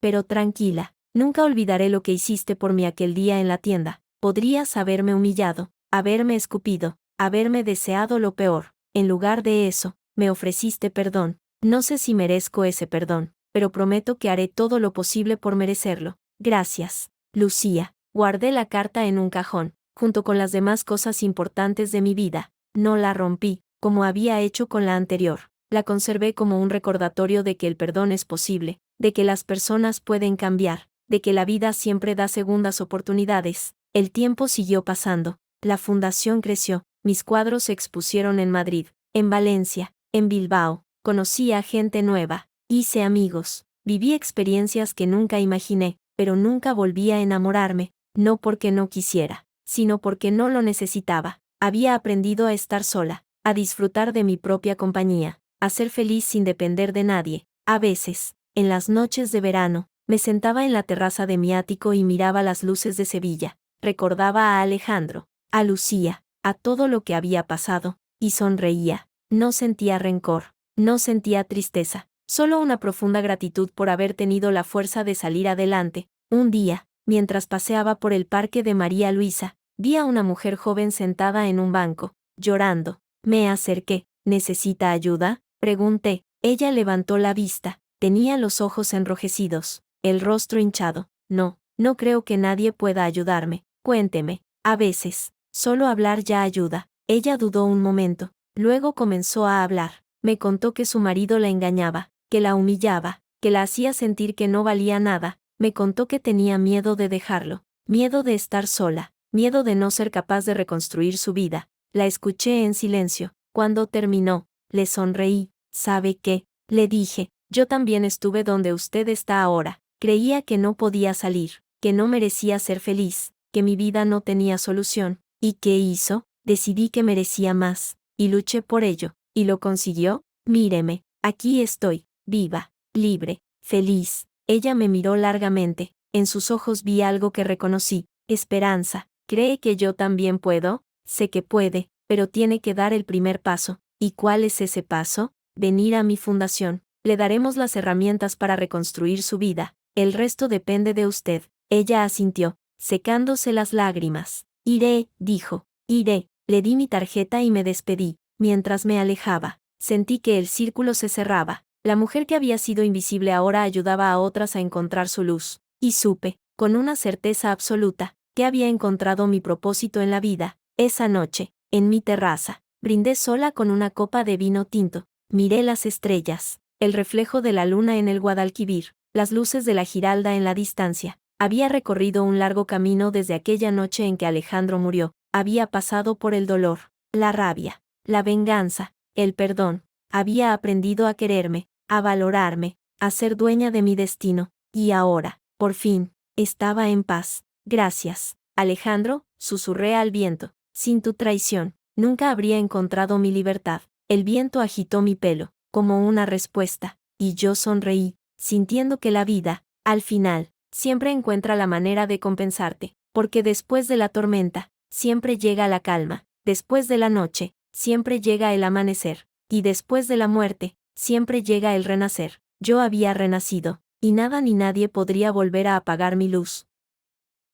Speaker 1: pero tranquila. Nunca olvidaré lo que hiciste por mí aquel día en la tienda. Podrías haberme humillado, haberme escupido, haberme deseado lo peor. En lugar de eso, me ofreciste perdón. No sé si merezco ese perdón, pero prometo que haré todo lo posible por merecerlo. Gracias, Lucía. Guardé la carta en un cajón, junto con las demás cosas importantes de mi vida. No la rompí, como había hecho con la anterior. La conservé como un recordatorio de que el perdón es posible, de que las personas pueden cambiar, de que la vida siempre da segundas oportunidades. El tiempo siguió pasando. La fundación creció. Mis cuadros se expusieron en Madrid, en Valencia, en Bilbao. Conocí a gente nueva. Hice amigos. Viví experiencias que nunca imaginé, pero nunca volví a enamorarme, no porque no quisiera, sino porque no lo necesitaba. Había aprendido a estar sola, a disfrutar de mi propia compañía, a ser feliz sin depender de nadie. A veces, en las noches de verano, me sentaba en la terraza de mi ático y miraba las luces de Sevilla. Recordaba a Alejandro, a Lucía, a todo lo que había pasado, y sonreía. No sentía rencor, no sentía tristeza, solo una profunda gratitud por haber tenido la fuerza de salir adelante. Un día, mientras paseaba por el parque de María Luisa, vi a una mujer joven sentada en un banco, llorando. Me acerqué. ¿Necesita ayuda?, pregunté. Ella levantó la vista. Tenía los ojos enrojecidos, el rostro hinchado. No, no creo que nadie pueda ayudarme. Cuénteme. A veces, solo hablar ya ayuda. Ella dudó un momento. Luego comenzó a hablar. Me contó que su marido la engañaba, que la humillaba, que la hacía sentir que no valía nada. Me contó que tenía miedo de dejarlo, miedo de estar sola, miedo de no ser capaz de reconstruir su vida. La escuché en silencio. Cuando terminó, le sonreí. ¿Sabe qué?, le dije. Yo también estuve donde usted está ahora. Creía que no podía salir, que no merecía ser feliz, que mi vida no tenía solución. ¿Y qué hizo? Decidí que merecía más, y luché por ello. ¿Y lo consiguió? Míreme, aquí estoy, viva, libre, feliz. Ella me miró largamente. En sus ojos vi algo que reconocí: esperanza. ¿Cree que yo también puedo? Sé que puede, pero tiene que dar el primer paso. ¿Y cuál es ese paso? Venir a mi fundación. Le daremos las herramientas para reconstruir su vida. El resto depende de usted. Ella asintió, secándose las lágrimas. Iré, dijo. Iré. Le di mi tarjeta y me despedí. Mientras me alejaba, sentí que el círculo se cerraba. La mujer que había sido invisible ahora ayudaba a otras a encontrar su luz. Y supe, con una certeza absoluta, que había encontrado mi propósito en la vida. Esa noche, en mi terraza, brindé sola con una copa de vino tinto. Miré las estrellas, el reflejo de la luna en el Guadalquivir, las luces de la Giralda en la distancia. Había recorrido un largo camino desde aquella noche en que Alejandro murió. Había pasado por el dolor, la rabia, la venganza, el perdón. Había aprendido a quererme, a valorarme, a ser dueña de mi destino. Y ahora, por fin, estaba en paz. Gracias, Alejandro, susurré al viento. Sin tu traición, nunca habría encontrado mi libertad. El viento agitó mi pelo, como una respuesta, y yo sonreí, sintiendo que la vida, al final, siempre encuentra la manera de compensarte, porque después de la tormenta, siempre llega la calma, después de la noche, siempre llega el amanecer, y después de la muerte, siempre llega el renacer. Yo había renacido, y nada ni nadie podría volver a apagar mi luz.